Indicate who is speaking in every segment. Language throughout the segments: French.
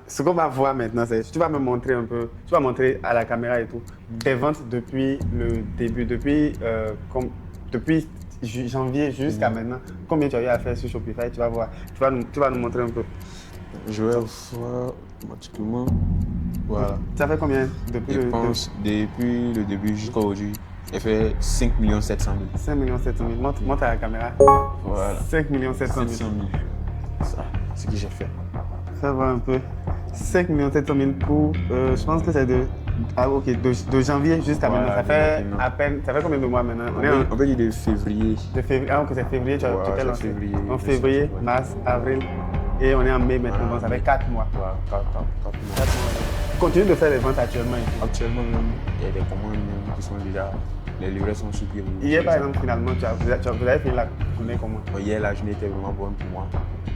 Speaker 1: Ce qu'on va voir maintenant, c'est tu vas me montrer un peu, tu vas montrer à la caméra et tout, tes ventes depuis le début, depuis janvier jusqu'à maintenant, combien tu as eu à faire sur Shopify, tu vas voir, tu vas nous montrer un peu.
Speaker 2: Je vais voir automatiquement.
Speaker 1: Donc,
Speaker 2: Voilà.
Speaker 1: ça fait combien depuis
Speaker 2: Je pense depuis le début jusqu'à aujourd'hui, j'ai fait 5 700 000.
Speaker 1: 5 700 000, montre à la caméra,
Speaker 2: Voilà.
Speaker 1: 5 700 000.
Speaker 2: 700 000. Ça, c'est ce que j'ai fait.
Speaker 1: Ça va un peu. 5 700 000 pour, je pense que c'est ok, de janvier jusqu'à maintenant.
Speaker 2: Voilà,
Speaker 1: Ça
Speaker 2: de
Speaker 1: fait
Speaker 2: maintenant.
Speaker 1: à peine, ça fait combien de mois maintenant?
Speaker 2: On peut dire de février.
Speaker 1: De février, ok, c'est février, tu
Speaker 2: Voilà,
Speaker 1: t'es
Speaker 2: c'est
Speaker 1: lancé.
Speaker 2: février.
Speaker 1: En
Speaker 2: je suis
Speaker 1: février,
Speaker 2: ouais.
Speaker 1: mars, avril, et on est en mai maintenant,
Speaker 2: Voilà,
Speaker 1: donc ça fait
Speaker 2: mais-
Speaker 1: 4 mois.
Speaker 2: Voilà, 4 mois.
Speaker 1: 4 mois. Continue de faire les ventes actuellement.
Speaker 2: Actuellement même, il y a des commandes même qui sont déjà. Les livrets sont supprimés.
Speaker 1: Hier, par exemple, finalement, vous avez fini la journée comment?
Speaker 2: Hier, la journée était vraiment bonne pour moi.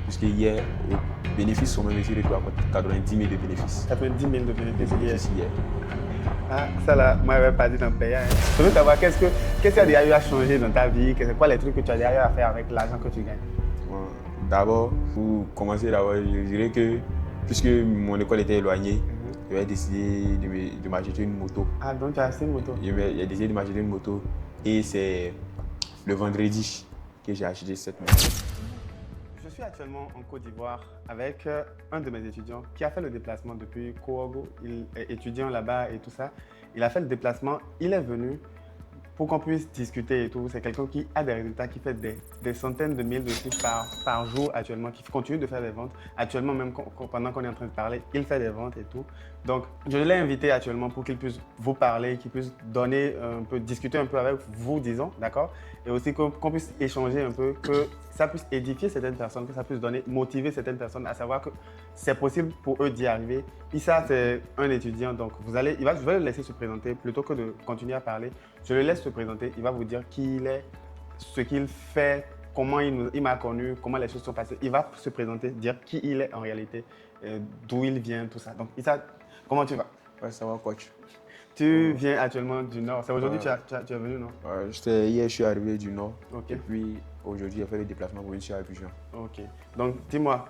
Speaker 2: Puisque hier, les bénéfices sont même retrouvé à 90 000 de bénéfices.
Speaker 1: 90 000 de
Speaker 2: De
Speaker 1: bénéfices hier.
Speaker 2: bénéfices hier.
Speaker 1: Ah, ça là, moi, je n'avais pas dit dans le pays. Je veux savoir qu'est-ce que tu as déjà eu à changer dans ta vie, c'est quoi les trucs que tu as déjà eu à faire avec l'argent que tu gagnes?
Speaker 2: Bon, d'abord, pour commencer d'abord, je dirais que puisque mon école était éloignée, j'avais décidé de m'acheter une moto.
Speaker 1: Ah, donc tu as acheté une moto?
Speaker 2: J'ai décidé de m'acheter une moto et c'est le vendredi que j'ai acheté cette moto.
Speaker 1: Je suis actuellement en Côte d'Ivoire avec un de mes étudiants qui a fait le déplacement depuis Kouogo. Il est étudiant là-bas et tout ça. Il a fait le déplacement, il est venu pour qu'on puisse discuter et tout. C'est quelqu'un qui a des résultats, qui fait des centaines de milliers de chiffres par jour actuellement, qui continue de faire des ventes. Actuellement, même pendant qu'on est en train de parler, il fait des ventes et tout. Donc, je l'ai invité actuellement pour qu'il puisse vous parler, qu'il puisse donner un peu, discuter un peu avec vous, disons, d'accord? Et aussi qu'on puisse échanger un peu, que ça puisse édifier certaines personnes, que ça puisse motiver certaines personnes à savoir que c'est possible pour eux d'y arriver. Issa, c'est un étudiant, donc je vais le laisser se présenter plutôt que de continuer à parler. Je le laisse se présenter, il va vous dire qui il est, ce qu'il fait, comment il m'a connu, comment les choses sont passées. Il va se présenter, dire qui il est en réalité, d'où il vient, tout ça. Donc, Issa, comment tu vas?
Speaker 2: Ouais, ça va, coach.
Speaker 1: Tu viens actuellement du Nord. C'est aujourd'hui
Speaker 2: Ouais.
Speaker 1: que tu es venu, non?
Speaker 2: Ouais, hier, je suis arrivé du Nord.
Speaker 1: Ok.
Speaker 2: Et puis aujourd'hui, j'ai fait le déplacement pour venir sur Abidjan.
Speaker 1: Ok. Donc, dis-moi,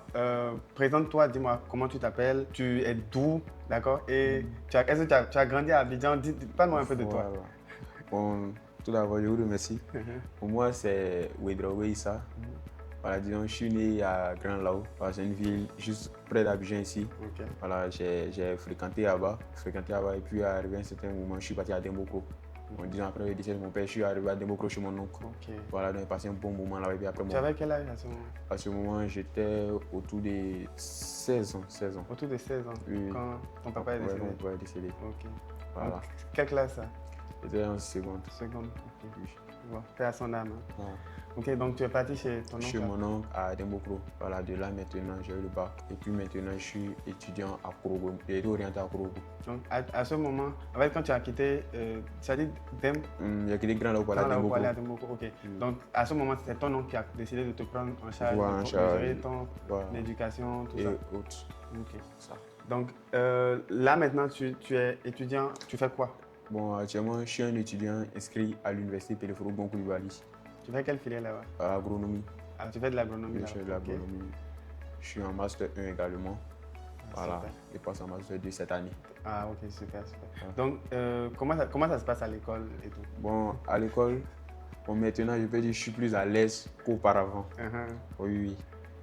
Speaker 1: présente-toi, dis-moi comment tu t'appelles, tu es d'où, d'accord? Et est-ce que tu as grandi à Abidjan? Parle-moi un peu de toi.
Speaker 2: Voilà. Bon, tout d'abord, je vous remercie. Pour moi, c'est Ouedraogo Issa. Voilà, disons, je suis né à Grand Lao. Voilà, c'est une ville juste près d'Abidjan ici.
Speaker 1: Ok.
Speaker 2: Voilà, j'ai fréquenté là-bas. Et puis, arrivé à un certain moment, je suis parti à Demboko. Bon, 10 ans après le décès de mon père, je suis arrivé à Demboko chez mon oncle.
Speaker 1: Ok.
Speaker 2: Voilà, donc j'ai passé un bon moment là-bas. Et puis après,
Speaker 1: Tu avais quel âge à ce moment?
Speaker 2: à ce moment, j'étais autour de 16 ans. 16 ans.
Speaker 1: Autour de 16 ans,
Speaker 2: Oui.
Speaker 1: quand ton papa est décédé?
Speaker 2: Ouais, mon père est décédé.
Speaker 1: Ok.
Speaker 2: Voilà.
Speaker 1: Donc, quelle classe ça?
Speaker 2: J'étais en seconde.
Speaker 1: Seconde. Ok.
Speaker 2: Oui.
Speaker 1: Bon, paix à son âme. Hein.
Speaker 2: Voilà.
Speaker 1: Ok, donc tu es parti chez ton oncle?
Speaker 2: Chez mon oncle à Dembokro. Voilà, de là maintenant, j'ai eu le bac. Et puis maintenant, je suis étudiant à Korogo. J'ai été orienté à Korogo.
Speaker 1: Donc, à ce moment, en fait, quand tu as quitté, tu as dit Dem,
Speaker 2: J'ai quitté Grand Lac pour aller à
Speaker 1: Grand Lao pour
Speaker 2: Dembokro.
Speaker 1: aller à Demboko. Ok. Donc, à ce moment, c'est ton oncle qui a décidé de te prendre en charge,
Speaker 2: Voilà, en
Speaker 1: de
Speaker 2: charge.
Speaker 1: gérer ton
Speaker 2: Voilà.
Speaker 1: éducation, tout
Speaker 2: Et
Speaker 1: ça.
Speaker 2: autres.
Speaker 1: Ok.
Speaker 2: Ça.
Speaker 1: Donc, là maintenant, tu es étudiant, tu fais quoi?
Speaker 2: Bon, actuellement, je suis un étudiant inscrit à l'université Peleforo Bon Koulibaly.
Speaker 1: Tu fais quelle filière là-bas?
Speaker 2: À l'agronomie.
Speaker 1: Ah, tu fais de l'agronomie
Speaker 2: Je
Speaker 1: là-bas.
Speaker 2: fais de l'agronomie. Je suis en Master 1 également. Voilà.
Speaker 1: Super.
Speaker 2: Je passe en Master 2 cette année.
Speaker 1: Ah, ok, super, super. Donc, comment ça se passe à l'école et tout?
Speaker 2: Bon, à l'école, bon, maintenant, je peux dire que je suis plus à l'aise qu'auparavant. Oui, oui.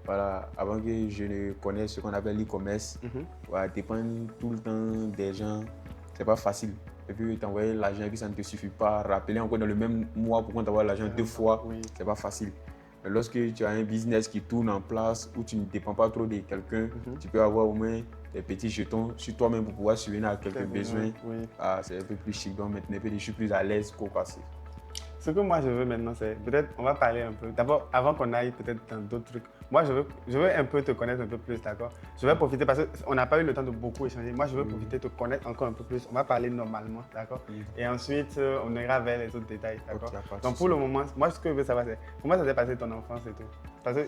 Speaker 2: Voilà, avant que je ne connaisse ce qu'on appelle l'e-commerce, voilà, dépendre tout le temps des gens, c'est pas facile. Et puis t'envoyer l'argent et puis ça ne te suffit pas. Rappeler encore dans le même mois pour qu'on t'envoie l'argent 2 fois,
Speaker 1: Oui.
Speaker 2: c'est pas facile. Mais lorsque tu as un business qui tourne en place, où tu ne dépends pas trop de quelqu'un, tu peux avoir au moins des petits jetons sur toi-même pour pouvoir subvenir à quelques besoins.
Speaker 1: Oui.
Speaker 2: Ah, c'est un peu plus chic. Donc maintenant, je suis plus à l'aise qu'au passé.
Speaker 1: Ce que moi je veux maintenant, c'est peut-être, on va parler un peu. D'abord, avant qu'on aille peut-être dans d'autres trucs, moi je veux un peu te connaître un peu plus, d'accord? Je vais profiter parce qu'on n'a pas eu le temps de beaucoup échanger. Moi, je veux profiter de te connaître encore un peu plus. On va parler normalement, d'accord? Et ensuite, on ira vers les autres détails, d'accord?
Speaker 2: Ok,
Speaker 1: donc pour le moment, moi ce que je veux savoir, c'est comment ça s'est passé ton enfance et tout? Parce que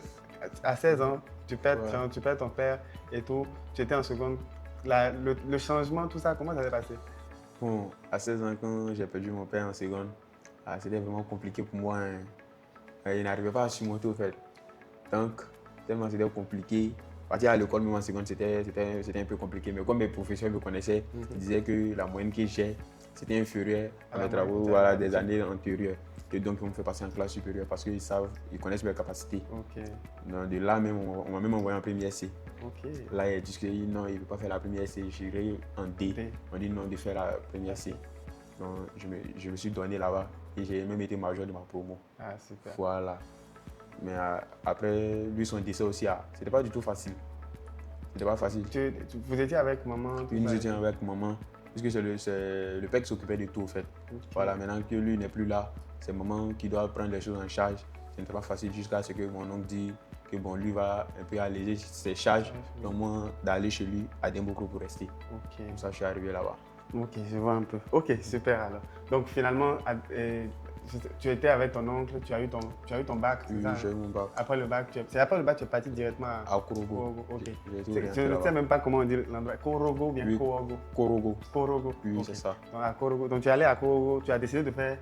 Speaker 1: à 16 ans, tu perds ton père et tout, tu étais en seconde. Le changement, tout ça, comment ça s'est passé?
Speaker 2: Bon, à 16 ans, quand j'ai perdu mon père en seconde, c'était vraiment compliqué pour moi. Hein. Je n'arrivais pas à surmonter au fait. Donc, tellement c'était compliqué, Partir à l'école, même en seconde, c'était un peu compliqué. Mais comme mes professeurs me connaissaient, ils disaient que la moyenne que j'ai, c'était inférieur à mes travaux des années antérieures. Et donc, ils me fait passer en classe supérieure parce qu'ils savent, ils connaissent mes capacités. Donc, de là, même, on m'a même envoyé en première C. Là, ils disent que non, il ne veut pas faire la première C, j'irai en D. On dit non, de faire la première C. Donc, je me suis donné là-bas et j'ai même été major de ma promo.
Speaker 1: Ah, super.
Speaker 2: Voilà. Mais après, lui, son décès aussi, c'était pas du tout facile. C'était pas facile.
Speaker 1: Vous étiez avec maman?
Speaker 2: Oui, nous étions avec maman. Puisque c'est le père qui s'occupait de tout, en fait. Voilà, maintenant que lui n'est plus là, c'est maman qui doit prendre les choses en charge. Ce n'était pas facile jusqu'à ce que mon oncle dit que bon, lui va un peu alléger ses charges, donc moi d'aller chez lui à Dembocro pour rester. Comme ça, je suis arrivé là-bas.
Speaker 1: Ok, je vois un peu. Ok, super alors. Donc finalement, tu étais avec ton oncle, tu as eu ton bac, c'est ça?
Speaker 2: Oui, j'ai eu mon bac.
Speaker 1: Après le bac, tu es parti directement
Speaker 2: à Korogo.
Speaker 1: Ok. Je ne sais même pas comment on dit l'endroit. Korogo ou bien Korogo?
Speaker 2: Korogo.
Speaker 1: Korogo.
Speaker 2: Oui, c'est ça.
Speaker 1: Donc à Korogo. Donc tu es allé à Korogo, tu as décidé de faire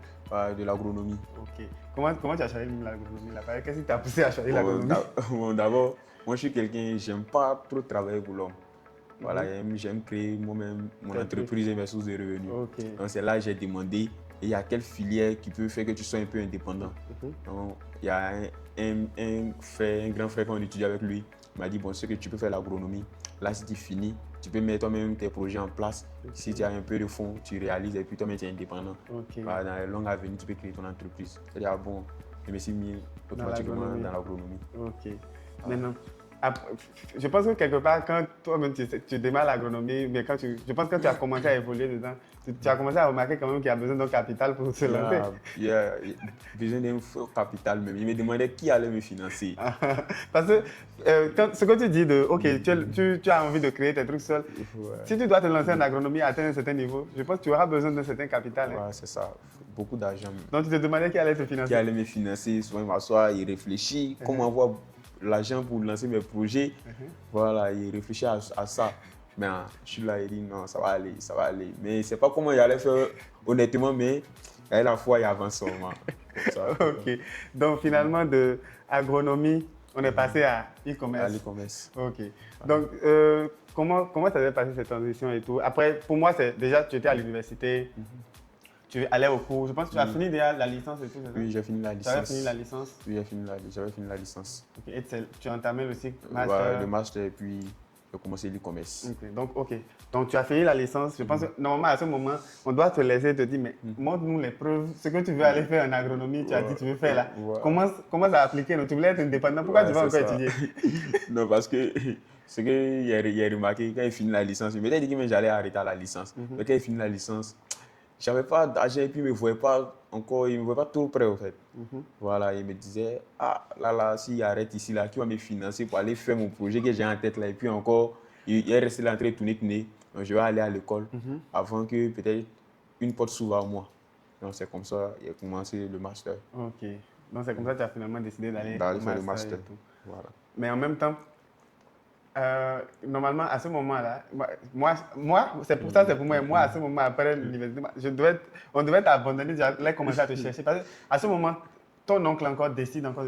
Speaker 2: de l'agronomie.
Speaker 1: Ok. Comment tu as choisi l'agronomie là? Qu'est-ce qui t'a poussé à choisir l'agronomie?
Speaker 2: D'abord, moi je suis quelqu'un, j'aime pas trop travailler pour l'homme. Voilà, j'aime créer moi-même mon entreprise et mes sources de revenus. Donc c'est là que j'ai demandé, il y a quelle filière qui peut faire que tu sois un peu indépendant. Donc il y a un grand frère qu'on étudie avec lui, il m'a dit, bon, c'est que tu peux faire l'agronomie. Là, si tu finis, tu peux mettre toi-même tes projets en place. Si tu as un peu de fonds, tu réalises et puis toi-même tu es indépendant. Voilà, dans les longues avenir, tu peux créer ton entreprise. C'est-à-dire, bon, je me suis mis automatiquement dans l'agronomie.
Speaker 1: Ok. Maintenant, je pense que quelque part, quand toi-même tu démarres l'agronomie, mais je pense que quand tu as commencé à évoluer dedans, tu as commencé à remarquer quand même qu'il y a besoin d'un capital pour se lancer.
Speaker 2: Il y a besoin d'un fort capital même. Il me demandait qui allait me financer.
Speaker 1: Parce que ce que tu dis de, ok, tu as envie de créer tes trucs seul, si tu dois te lancer en agronomie à atteindre un certain niveau, je pense que tu auras besoin d'un certain capital.
Speaker 2: Ouais, c'est ça. Beaucoup d'argent.
Speaker 1: Donc tu te demandais qui allait te financer.
Speaker 2: Qui allait me financer, souvent il m'assoit, il réfléchit, comment avoir l'argent pour lancer mes projets. Voilà, il réfléchit à ça. Mais je suis là, il dit non, ça va aller, ça va aller. Mais c'est pas comment il allait faire honnêtement, mais à la fois il avance seulement.
Speaker 1: Ok. Donc finalement, de agronomie, on est passé à e-commerce.
Speaker 2: À l'e-commerce.
Speaker 1: Ok. Donc comment ça s'est passé cette transition et tout? Après, pour moi, c'est déjà tu étais à l'université. Tu allais au cours. Je pense que tu as fini déjà la licence et tout, c'est ça?
Speaker 2: Oui, j'ai fini la licence.
Speaker 1: Tu avais fini la licence?
Speaker 2: Oui, j'avais fini la licence.
Speaker 1: Okay. Et tu as entamé le cycle master?
Speaker 2: Le master et puis j'ai commencé l'e-commerce.
Speaker 1: Donc, tu as fini la licence. Je pense que normalement, à ce moment, on doit te laisser te dire, mais montre-nous les preuves. Ce que tu veux aller faire en agronomie, tu as dit tu veux faire là. Comment ça a appliqué? Tu voulais être indépendant. Pourquoi tu vas encore étudier?
Speaker 2: Non, parce que ce qu'il a remarqué, quand il finit la licence, il m'était dit que j'allais arrêter à la licence. Mais quand il finit la licence, j'avais pas d'argent et puis il me voyait pas encore, il me voyait pas trop près en fait. Voilà, il me disait, ah là, s'il arrête ici, là, qui va me financer pour aller faire mon projet que j'ai en tête là. Et puis encore, il est resté là en train de tourner. Donc je vais aller à l'école avant que peut-être une porte s'ouvre à moi. Donc c'est comme ça qu'il a commencé le master.
Speaker 1: Ok. Donc c'est comme ça que tu as finalement décidé d'aller
Speaker 2: faire le master.
Speaker 1: Voilà. Mais en même temps, normalement, à ce moment-là, moi c'est pour ça, c'est pour moi. Moi, à ce moment, après l'université, on devait t'abandonner, j'allais commencer à te chercher. Parce qu'à ce moment, ton oncle encore décide encore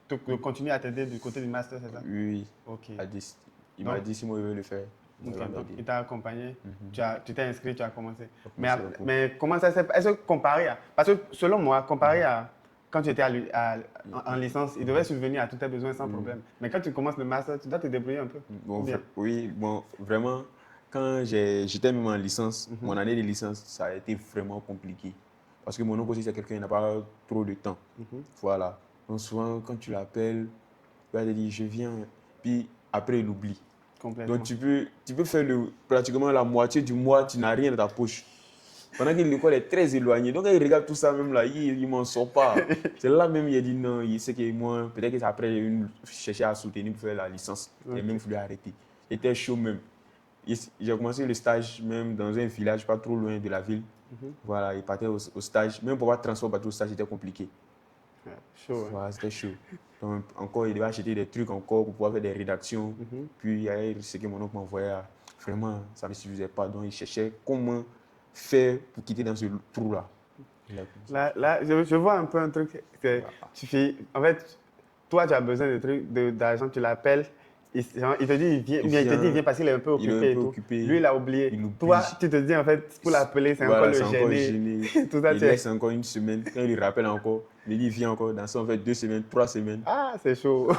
Speaker 1: de continuer à t'aider du côté du master, c'est ça?
Speaker 2: Oui.
Speaker 1: Ok.
Speaker 2: Il m'a dit si moi je veux le faire.
Speaker 1: Donc, il t'a accompagné, tu t'es inscrit, tu as commencé. Mais comment ça s'est passé? Est-ce que comparé à. Parce que selon moi, comparé à. Quand tu étais en licence, il devait subvenir à tous tes besoins sans problème. Mais quand tu commences le master, tu dois te débrouiller un peu.
Speaker 2: Vraiment, quand j'étais même en licence, mon année de licence, ça a été vraiment compliqué. Parce que mon oncle aussi, c'est quelqu'un qui n'a pas trop de temps. Voilà. Donc souvent, quand tu l'appelles, il va te dire, je viens, puis après, il oublie. Donc tu peux faire pratiquement la moitié du mois, tu n'as rien dans ta poche. Pendant que l'école est très éloignée. Donc, quand il regarde tout ça, même là, il ne m'en sort pas. C'est là même il a dit non, il sait que moi, peut-être qu'après, il cherchait à soutenir pour faire la licence. Il a même voulu arrêter. Il était chaud même. J'ai commencé le stage même dans un village pas trop loin de la ville. Voilà, il partait au stage. Même pour avoir transport pour au stage, c'était compliqué.
Speaker 1: Chaud.
Speaker 2: Voilà, c'était chaud. Donc, encore, il devait acheter des trucs encore pour pouvoir faire des rédactions. Puis, il y avait ce que mon oncle m'envoyait. Vraiment, ça ne me suffisait pas. Donc, il cherchait comment faire pour quitter dans ce trou-là.
Speaker 1: Là, je vois un peu un truc. En fait, toi, tu as besoin d'argent, tu l'appelles, il te dit, il vient parce qu'il est un peu occupé et tout. Lui, il a oublié. Toi, tu te dis, en fait, pour l'appeler, c'est encore le gêner.
Speaker 2: Tout ça, il laisse encore une semaine. Quand il lui rappelle encore, il dit, il vient encore dans ça, en fait, 2 semaines, 3 semaines.
Speaker 1: Ah, c'est chaud.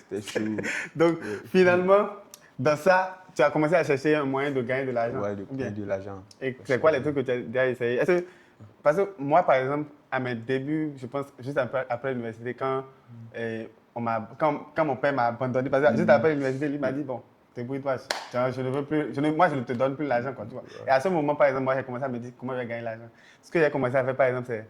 Speaker 2: C'était chaud.
Speaker 1: Donc, finalement, dans ça, tu as commencé à chercher un moyen de gagner de l'argent.
Speaker 2: Ouais, de gagner de l'argent.
Speaker 1: Et c'est quoi les trucs que tu as déjà essayé? Parce que moi, par exemple, à mes débuts, je pense, juste après l'université, quand mon père m'a abandonné, parce que juste après l'université, il m'a dit, bon, débrouille-toi, je ne veux plus, moi, je ne te donne plus l'argent, quoi, tu vois. Et à ce moment, par exemple, moi, j'ai commencé à me dire comment je vais gagner l'argent. Ce que j'ai commencé à faire, par exemple, c'est,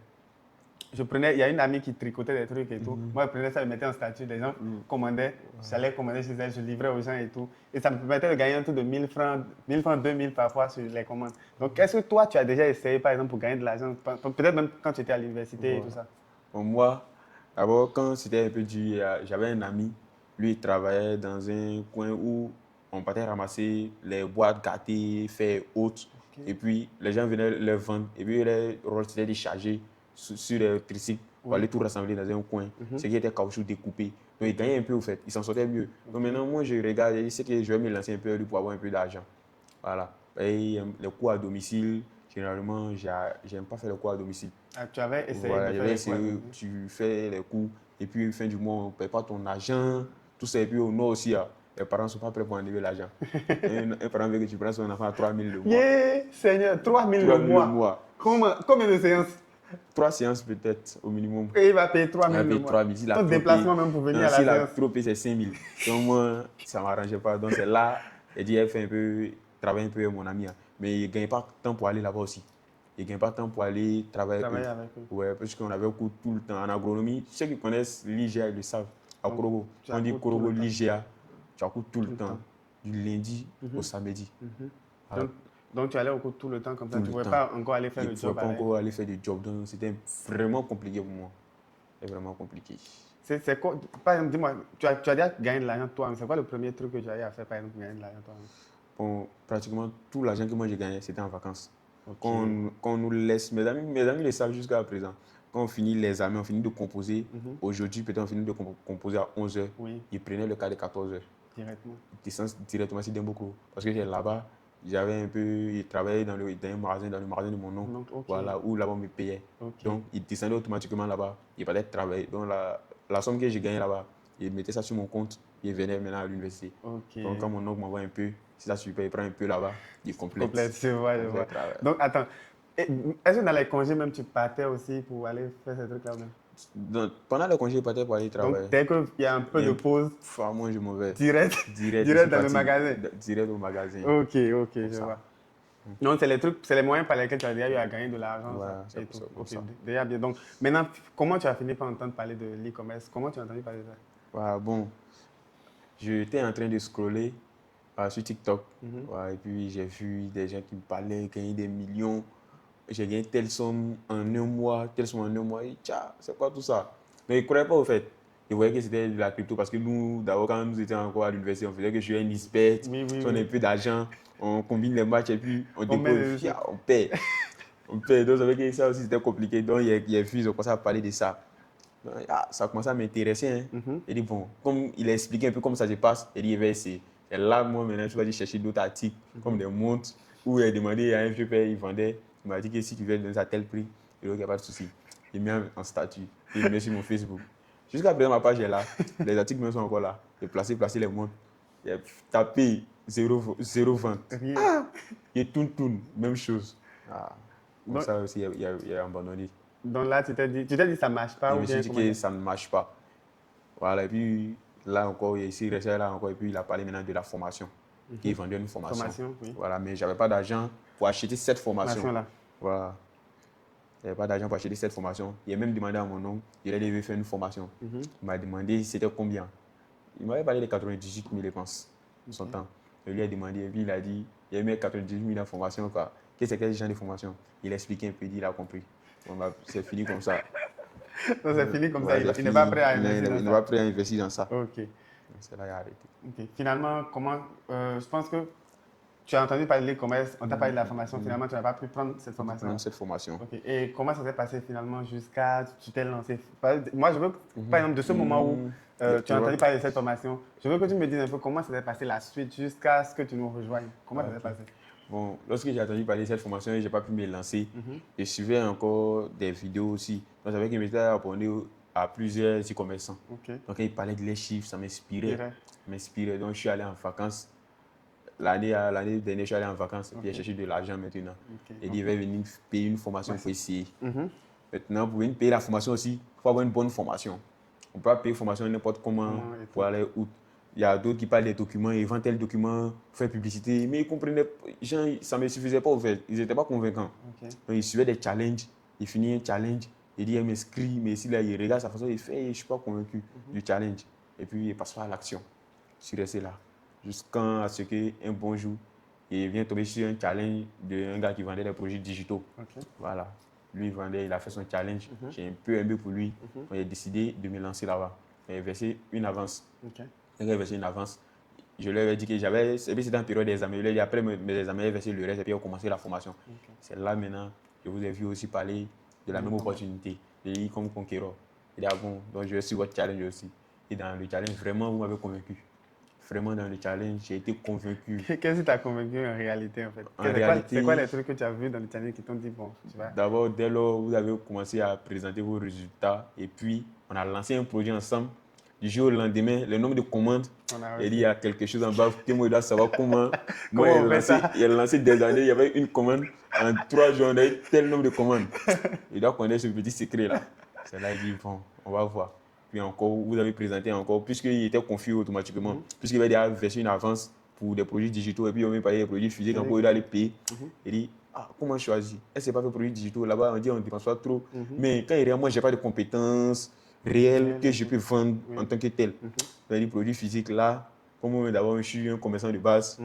Speaker 1: il y a une amie qui tricotait des trucs et tout. Moi, je prenais ça, je mettais en statut, les gens commandaient, j'allais commander chez elle, je livrais aux gens et tout. Et ça me permettait de gagner un truc de 1000 francs, 2000 parfois sur les commandes. Donc, est-ce que toi, tu as déjà essayé, par exemple, pour gagner de l'argent, peut-être même quand tu étais à l'université et tout ça?
Speaker 2: Bon, moi, d'abord, quand c'était un peu dur, j'avais un ami, lui, il travaillait dans un coin où on partait ramasser les boîtes gâtées, faire autres. Et puis, les gens venaient les vendre. Et puis, les rôles, c'était de charger sur les tricycles pour aller tout rassembler dans un coin. Ce qui était caoutchouc découpé. Donc, il gagnait un peu, au fait. Il s'en sortait mieux. Donc, maintenant, moi, je regarde et je sais que je vais me lancer un peu pour avoir un peu d'argent. Voilà. Et les cours à domicile, généralement, j'aime pas faire les cours à domicile.
Speaker 1: Ah, tu avais essayé
Speaker 2: voilà,
Speaker 1: de faire les cours.
Speaker 2: Tu fais les cours et puis, fin du mois, on ne paye pas ton argent. Tout ça. Et puis, au nord aussi, les parents ne sont pas prêts pour enlever l'argent. un parent veut que tu prennes son enfant à 3 000 le mois.
Speaker 1: Yeah, Seigneur, 3 000 le mois. Combien de séances?
Speaker 2: 3 séances peut-être au minimum.
Speaker 1: Et il va payer 3 000 le mois.
Speaker 2: 3 000.
Speaker 1: Ton déplacement même pour venir à la séance.
Speaker 2: S'il a trop payé, c'est 5 000. Donc moi, ça ne m'arrangeait pas. Donc c'est là, il dit, elle fait un peu, travaille un peu avec mon ami. Mais il ne gagne pas de temps pour aller là-bas aussi. Il ne gagne pas de temps pour aller travailler avec eux. Ouais, parce qu'on avait cours tout le temps en agronomie. Ceux qui connaissent l'IGA, ils le savent. À Korogo, on dit Korogo, l'IGA, tu as cours tout le temps. Du lundi au samedi.
Speaker 1: Donc, tu allais au cours tout le temps comme ça, tu ne pouvais pas encore aller faire le job.
Speaker 2: Je ne pouvais pas encore aller faire du job, donc c'était vraiment compliqué pour moi. C'était vraiment compliqué.
Speaker 1: C'est quoi, par exemple, dis-moi, tu as déjà gagné de l'argent toi, c'est quoi le premier truc que tu as eu à faire, par exemple, pour gagner de l'argent toi?
Speaker 2: Bon, pratiquement tout l'argent que moi j'ai gagné, c'était en vacances. Okay. Quand on nous laisse, mes amis le savent jusqu'à présent, quand on finit les amis, on finit de composer, aujourd'hui peut-être on finit de composer à 11h, ils prenaient le cas de 14h.
Speaker 1: Directement?
Speaker 2: Directement, c'est beaucoup. Parce que là-bas, j'avais un peu, il travaillait dans un magasin, dans le magasin de mon oncle, voilà, où là-bas on me payait. Donc, il descendait automatiquement là-bas, il partait travailler. Donc, la somme que j'ai gagnée là-bas, il mettait ça sur mon compte, il venait maintenant à l'université. Donc, quand mon oncle m'envoie un peu, si ça suffit, il prend un peu là-bas, il complète.
Speaker 1: Je vois. Donc, attends, est-ce que dans les congés même, tu partais aussi pour aller faire ces trucs-là même?
Speaker 2: Donc, pendant le congé, je partais pour aller travailler.
Speaker 1: Donc, dès qu'il y a un peu de pause,
Speaker 2: moi, je m'en vais.
Speaker 1: Direct dans le magasin?
Speaker 2: Direct au magasin.
Speaker 1: Ok, je vois. Donc, c'est les moyens par lesquels tu as déjà eu à gagner de l'argent.
Speaker 2: Voilà, c'est pour ça.
Speaker 1: Déjà bien. Donc, maintenant, comment tu as fini par entendre parler de l'e-commerce? Comment tu as entendu parler de ça?
Speaker 2: Voilà, bon, j'étais en train de scroller sur TikTok. Et puis, j'ai vu des gens qui me parlaient, gagner des millions. J'ai gagné telle somme en un mois, telle somme en un mois. Et tcha, c'est quoi tout ça? Mais ils ne croyaient pas au fait. Ils voyaient que c'était de la crypto parce que nous, d'abord, quand nous étions encore à l'université, on faisait que je jouais un e-sport, on a un peu d'argent, on combine les matchs et puis on dépose, on paie. On paie. Donc, ça veut dire que ça aussi c'était compliqué. Donc, il y a ils ont commencé à parler de ça. Donc, ça a commencé à m'intéresser. Il dit, bon, comme il a expliqué un peu comment ça se passe, il dit, il va essayer. Et là, moi, maintenant, je vais aller chercher d'autres articles, comme des montres, où il a demandé à un vieux père, il vendait. Il m'a dit que si tu veux donner à tel prix, il n'y a pas de souci. Il met en statut, il met sur mon Facebook. Jusqu'à présent, ma page est là. Les articles même sont encore là. J'ai placé les montres. Il a tapé 0 vente. Et tout, même chose. Donc, ça aussi, il a abandonné.
Speaker 1: Donc là, tu t'es dit ça ne marche pas?
Speaker 2: Je me suis dit que ça ne marche pas. Voilà, et puis là encore, il est resté là encore. Et puis il a parlé maintenant de la formation. Il vendait une formation. Voilà, mais je n'avais pas d'argent pour acheter cette formation. Là. Voilà. Je n'avais pas d'argent pour acheter cette formation. Il a même demandé à mon oncle, il allait faire une formation. Il m'a demandé c'était combien. Il m'avait parlé de 98 000, je pense, son temps. Je lui ai demandé, et puis il a dit, il a mis 98 000 en formation. Qu'est-ce que c'est quel genre de formation? Il a expliqué un peu, il a compris. C'est fini comme ça.
Speaker 1: Donc c'est fini comme ça, il n'est pas prêt à investir dans ça.
Speaker 2: Il n'est pas prêt à investir dans ça.
Speaker 1: Ok.
Speaker 2: C'est là qu'il a arrêté.
Speaker 1: Okay. Finalement, je pense que tu as entendu parler de l'e-commerce, on t'a parlé de la formation, finalement, tu n'as pas pu prendre cette formation.
Speaker 2: Prendre cette formation.
Speaker 1: Okay. Et comment ça s'est passé finalement jusqu'à tu t'es lancé? Moi, je veux, par exemple, de ce moment où tu as entendu parler de cette formation, je veux que tu me dises un peu comment ça s'est passé la suite jusqu'à ce que tu nous rejoignes. Comment ça s'est passé?
Speaker 2: Bon, lorsque j'ai entendu parler de cette formation, je n'ai pas pu me lancer. Je suivais encore des vidéos aussi. Donc, j'avais m'étais abonné à plusieurs e-commerçants.
Speaker 1: Okay.
Speaker 2: Donc, ils parlaient de les chiffres, ça m'inspirait. Donc, je suis allé en vacances. L'année dernière, je suis allé en vacances et puis j'ai cherché de l'argent maintenant. Et il va venir payer une formation pour essayer. Maintenant, pour venir payer la formation aussi, il faut avoir une bonne formation. On ne peut pas payer formation n'importe comment pour aller où. Il y a d'autres qui parlent des documents, ils vendent tel document, faire publicité, mais ils comprenaient, ça ne me suffisait pas au fait, ils n'étaient pas convaincants. Donc ils suivaient des challenges, ils finissaient un challenge, ils disent, il m'inscrit, mais ici, là, il regarde sa façon, il fait, je ne suis pas convaincu du challenge. Et puis il passe à l'action. Je suis resté là, jusqu'à ce qu'un bon jour, il vient tomber sur un challenge d'un gars qui vendait des projets digitaux. Voilà. Lui, il vendait, il a fait son challenge. J'ai un peu aimé pour lui. J'ai décidé de me lancer là-bas. J'ai versé une avance. J'ai versé une avance. Je lui avais dit que j'avais. C'était en période d'examen. Je lui ai dit après mes examens, j'ai versé le reste et puis j'ai commencé la formation. C'est là maintenant que je vous ai vu aussi parler de la même opportunité, de l'e comme conquérant. Il dit ah bon, donc je vais sur votre challenge aussi. Et dans le challenge, vraiment, vous m'avez convaincu. Vraiment, dans le challenge, j'ai été convaincu.
Speaker 1: Qu'est-ce qui t'a convaincu en réalité, en fait? C'est quoi les trucs que tu as vus dans le challenge qui t'ont dit, bon, tu vois?
Speaker 2: D'abord, dès lors, vous avez commencé à présenter vos résultats et puis on a lancé un projet ensemble. Du jour au lendemain, le nombre de commandes, il y a quelque chose en bas que moi, je dois savoir comment. Moi, il a lancé des années, il y avait une commande. En 3 jours, on a eu tel nombre de commandes. Il doit connaître ce petit secret-là. C'est là qu'il dit, bon, on va voir. Puis encore, vous avez présenté encore, puisqu'il était confus automatiquement, puisqu'il avait déjà versé une avance pour des produits digitaux et puis on m'a parlé des produits physiques, encore il doit les payer. Il dit, ah, comment choisir? Est-ce que c'est pas fait produits digitaux? Là-bas, on dit on ne dépense pas trop. Mais quand il est moi, je n'ai pas de compétences réelles que je peux vendre en tant que tel. Dans les produits physiques, là, comme moi, d'abord, je suis un commerçant de base,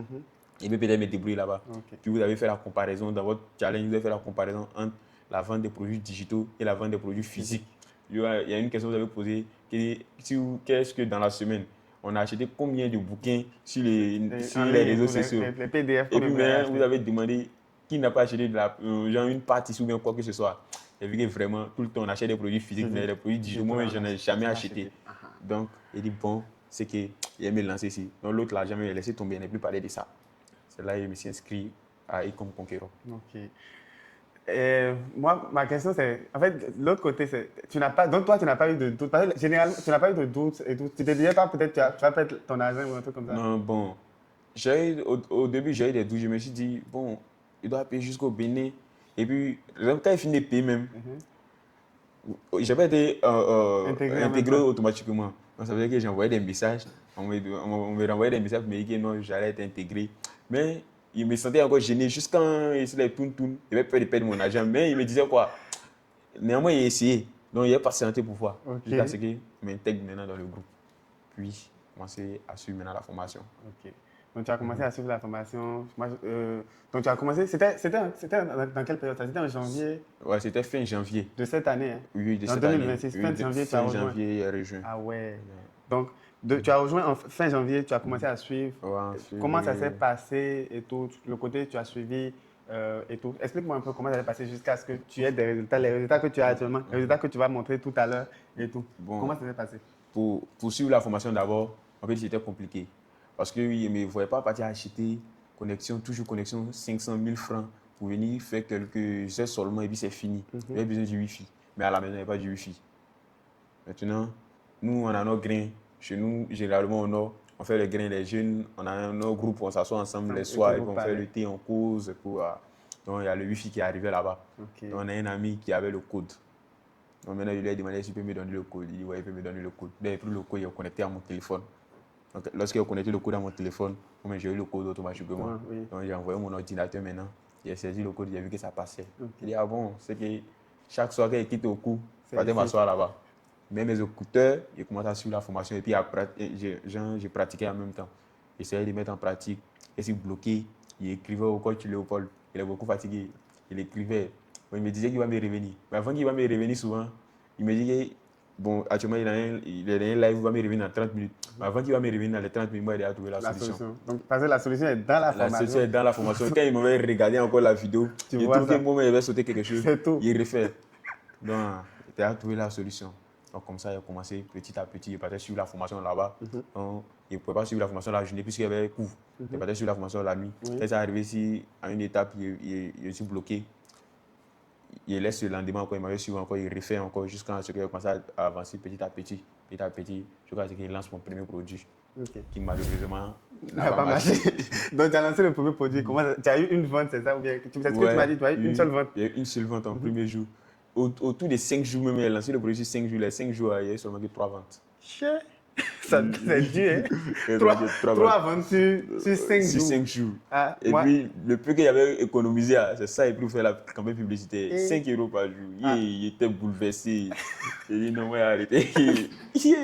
Speaker 2: il peut peut-être me débrouiller là-bas. Puis vous avez fait la comparaison, dans votre challenge, vous avez fait la comparaison entre la vente des produits digitaux et la vente des produits physiques. Il y a une question que vous avez posée, qu'est-ce que dans la semaine, on a acheté combien de bouquins sur les réseaux sociaux?
Speaker 1: Les PDF.
Speaker 2: Et puis même, vous avez demandé qui n'a pas acheté genre une partie ou bien quoi que ce soit. Et vu que vraiment, tout le temps, on achète des produits physiques, mais les produits digitaux, moi, je n'en ai jamais acheté. Donc, il dit, bon, c'est qu'il aime me lancer ici. Donc, l'autre l'a jamais laissé tomber, il n'a plus parlé de ça. C'est là que je me suis inscrit à e-com conquérant.
Speaker 1: Ok. Moi, ma question, c'est, en fait, l'autre côté, c'est, donc toi, tu n'as pas eu de doute. Parce que généralement, tu n'as pas eu de doute et tout. Tu te disais pas, peut-être, tu vas perdre ton argent ou un truc comme ça.
Speaker 2: Non, bon. Au début, j'ai eu des doutes. Je me suis dit, bon, il doit payer jusqu'au Bénin. Et puis, quand il finit de payer même, j'avais été intégré automatiquement. Donc, ça veut dire que j'ai envoyé des messages. On me renvoyait des messages pour me dire que non, j'allais être intégré. Mais il me sentait encore gêné. Juste quand il se tourne, il avait peur de perdre mon argent. Mais il me disait quoi? Néanmoins, il a essayé. Donc, il a patienté pour voir. Jusqu'à ce qu'il m'intègre maintenant dans le groupe. Puis, commencer à suivre maintenant la formation.
Speaker 1: Ok. Donc, tu as commencé à suivre la formation. Donc, tu as commencé. C'était dans quelle période? C'était en janvier?
Speaker 2: Ouais, c'était fin janvier.
Speaker 1: De cette année, hein?
Speaker 2: Oui, de cette
Speaker 1: 2026,
Speaker 2: année.
Speaker 1: Fin janvier, tu as rejoint.
Speaker 2: Fin janvier, il a rejoint.
Speaker 1: Ah ouais. Donc, tu as rejoint en fin janvier, tu as commencé à suivre.
Speaker 2: Ouais,
Speaker 1: comment ça s'est passé et tout? Le côté, tu as suivi et tout. Explique-moi un peu comment ça s'est passé jusqu'à ce que tu aies des résultats, les résultats que tu as actuellement, les résultats que tu vas montrer tout à l'heure et tout. Bon, comment ça s'est passé?
Speaker 2: Pour suivre la formation d'abord, en fait, c'était compliqué. Parce qu'il ne me voyait pas partir acheter toujours connexion 500 000 francs pour venir faire quelques heures seulement et puis c'est fini. J'avais besoin du Wi-Fi. Mais à la maison, il n'y avait pas du Wi-Fi. Maintenant, nous, on a nos grains. Chez nous, généralement, au nord, on fait les grains, les jeunes. On a nos groupes, on s'assoit ensemble les soirs et on fait le thé, on cause. Donc, il y a le Wi-Fi qui est arrivé là-bas. Donc, on a un ami qui avait le code. Donc, maintenant, je lui ai demandé s'il peut me donner le code. Il dit, ouais, il peut me donner le code. Donc, il a pris le code, il est connecté à mon téléphone. Donc, lorsqu'il a connecté le code à mon téléphone, j'ai eu le code automatiquement. Donc, j'ai envoyé mon ordinateur maintenant. Il a saisi le code, il a vu que ça passait. Il dit, ah bon, c'est que chaque soir qu'il quitte au cours, je vais m'asseoir là-bas. Mais mes écouteurs, ils commencent à suivre la formation et puis j'ai pratiqué en même temps. J'essayais de mettre en pratique. Et si bloqué, il écrivait au coach Léopold. Il est beaucoup fatigué. Il écrivait. Il me disait qu'il va me revenir. Mais avant qu'il va me revenir souvent, il me dit bon, actuellement, il est dans un live, il va me revenir dans 30 minutes. Mais avant qu'il va me revenir dans les 30 minutes, moi, il a trouvé la solution.
Speaker 1: Donc, parce que la solution est dans la formation.
Speaker 2: La solution est dans la formation. Quand il m'avait regardé encore la vidéo, il trouve que moi, il avait sauté quelque chose.
Speaker 1: C'est tout.
Speaker 2: Il refait. Donc, il a trouvé la solution. Donc, comme ça, il a commencé petit à petit. Il partait suivre la formation là-bas. Donc, il ne pouvait pas suivre la formation la journée puisqu'il y avait cours. Il partait suivre la formation la nuit. Et ça arrivé ici, à une étape, il est bloqué. Il laisse le lendemain encore, il m'avait suivi encore, il refait encore jusqu'à ce qu'il a commencé à avancer petit à petit. Petit à petit, jusqu'à ce qu'il lance mon premier produit. Qui malheureusement
Speaker 1: n'a pas marché. Donc, tu as lancé le premier produit. Tu as eu une vente, c'est ça? Ou bien, c'est ce que tu m'as dit, tu as eu une seule vente?
Speaker 2: Il y a eu une seule vente en premier jour. Autour des 5 jours, même, il a lancé le produit sur 5 jours. Les 5 jours, il y a eu seulement que 3 ventes.
Speaker 1: C'est dur, hein? 3 ventes sur 5 jours.
Speaker 2: Sur 5 jours.
Speaker 1: Ah,
Speaker 2: et puis, le peu qu'il avait économisé, c'est ça, et puis, il fait la campagne publicitaire. 5 € par jour. Il était bouleversé. Il dit non, moi, arrêtez.
Speaker 1: Tu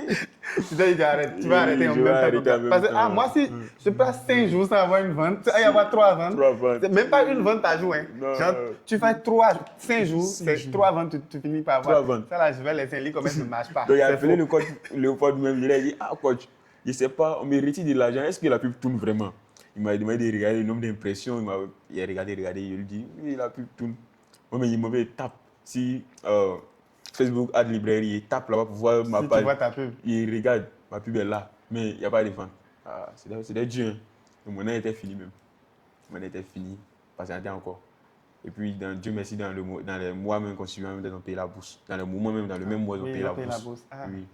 Speaker 1: vas arrêter en même temps. Parce que moi, si je passe 5 jours sans avoir une vente, il y avoir 3 ventes. Même pas une vente par jour. Hein. Genre, tu fais 5 jours, c'est 3 ventes, tu finis par avoir. Ça là, je vais laisser un lit comme ça ne marche pas.
Speaker 2: Donc, il a appelé le coach Léopold même. Il a dit, coach, je ne sais pas, on me retire de l'argent. Est-ce que la pub tourne vraiment? Il m'a demandé de regarder le nombre d'impressions. Il a regardé. Je lui dis, oui, la pub tourne. Moi, mais il m'a dit, tape. Si Facebook Ad Librairie, il tape là-bas pour voir ma page.
Speaker 1: Tu vois ta pub.
Speaker 2: Il regarde, ma pub est là, mais il n'y a pas de vente. C'était dur. Hein. Donc, mon an était fini même. Mon an était fini, patienté encore. Et puis, Dieu merci, dans les mois même, qu'on suivait, ils ont payé la bourse. Dans le moment même, dans le même mois, ils ont payé la bourse. Oui,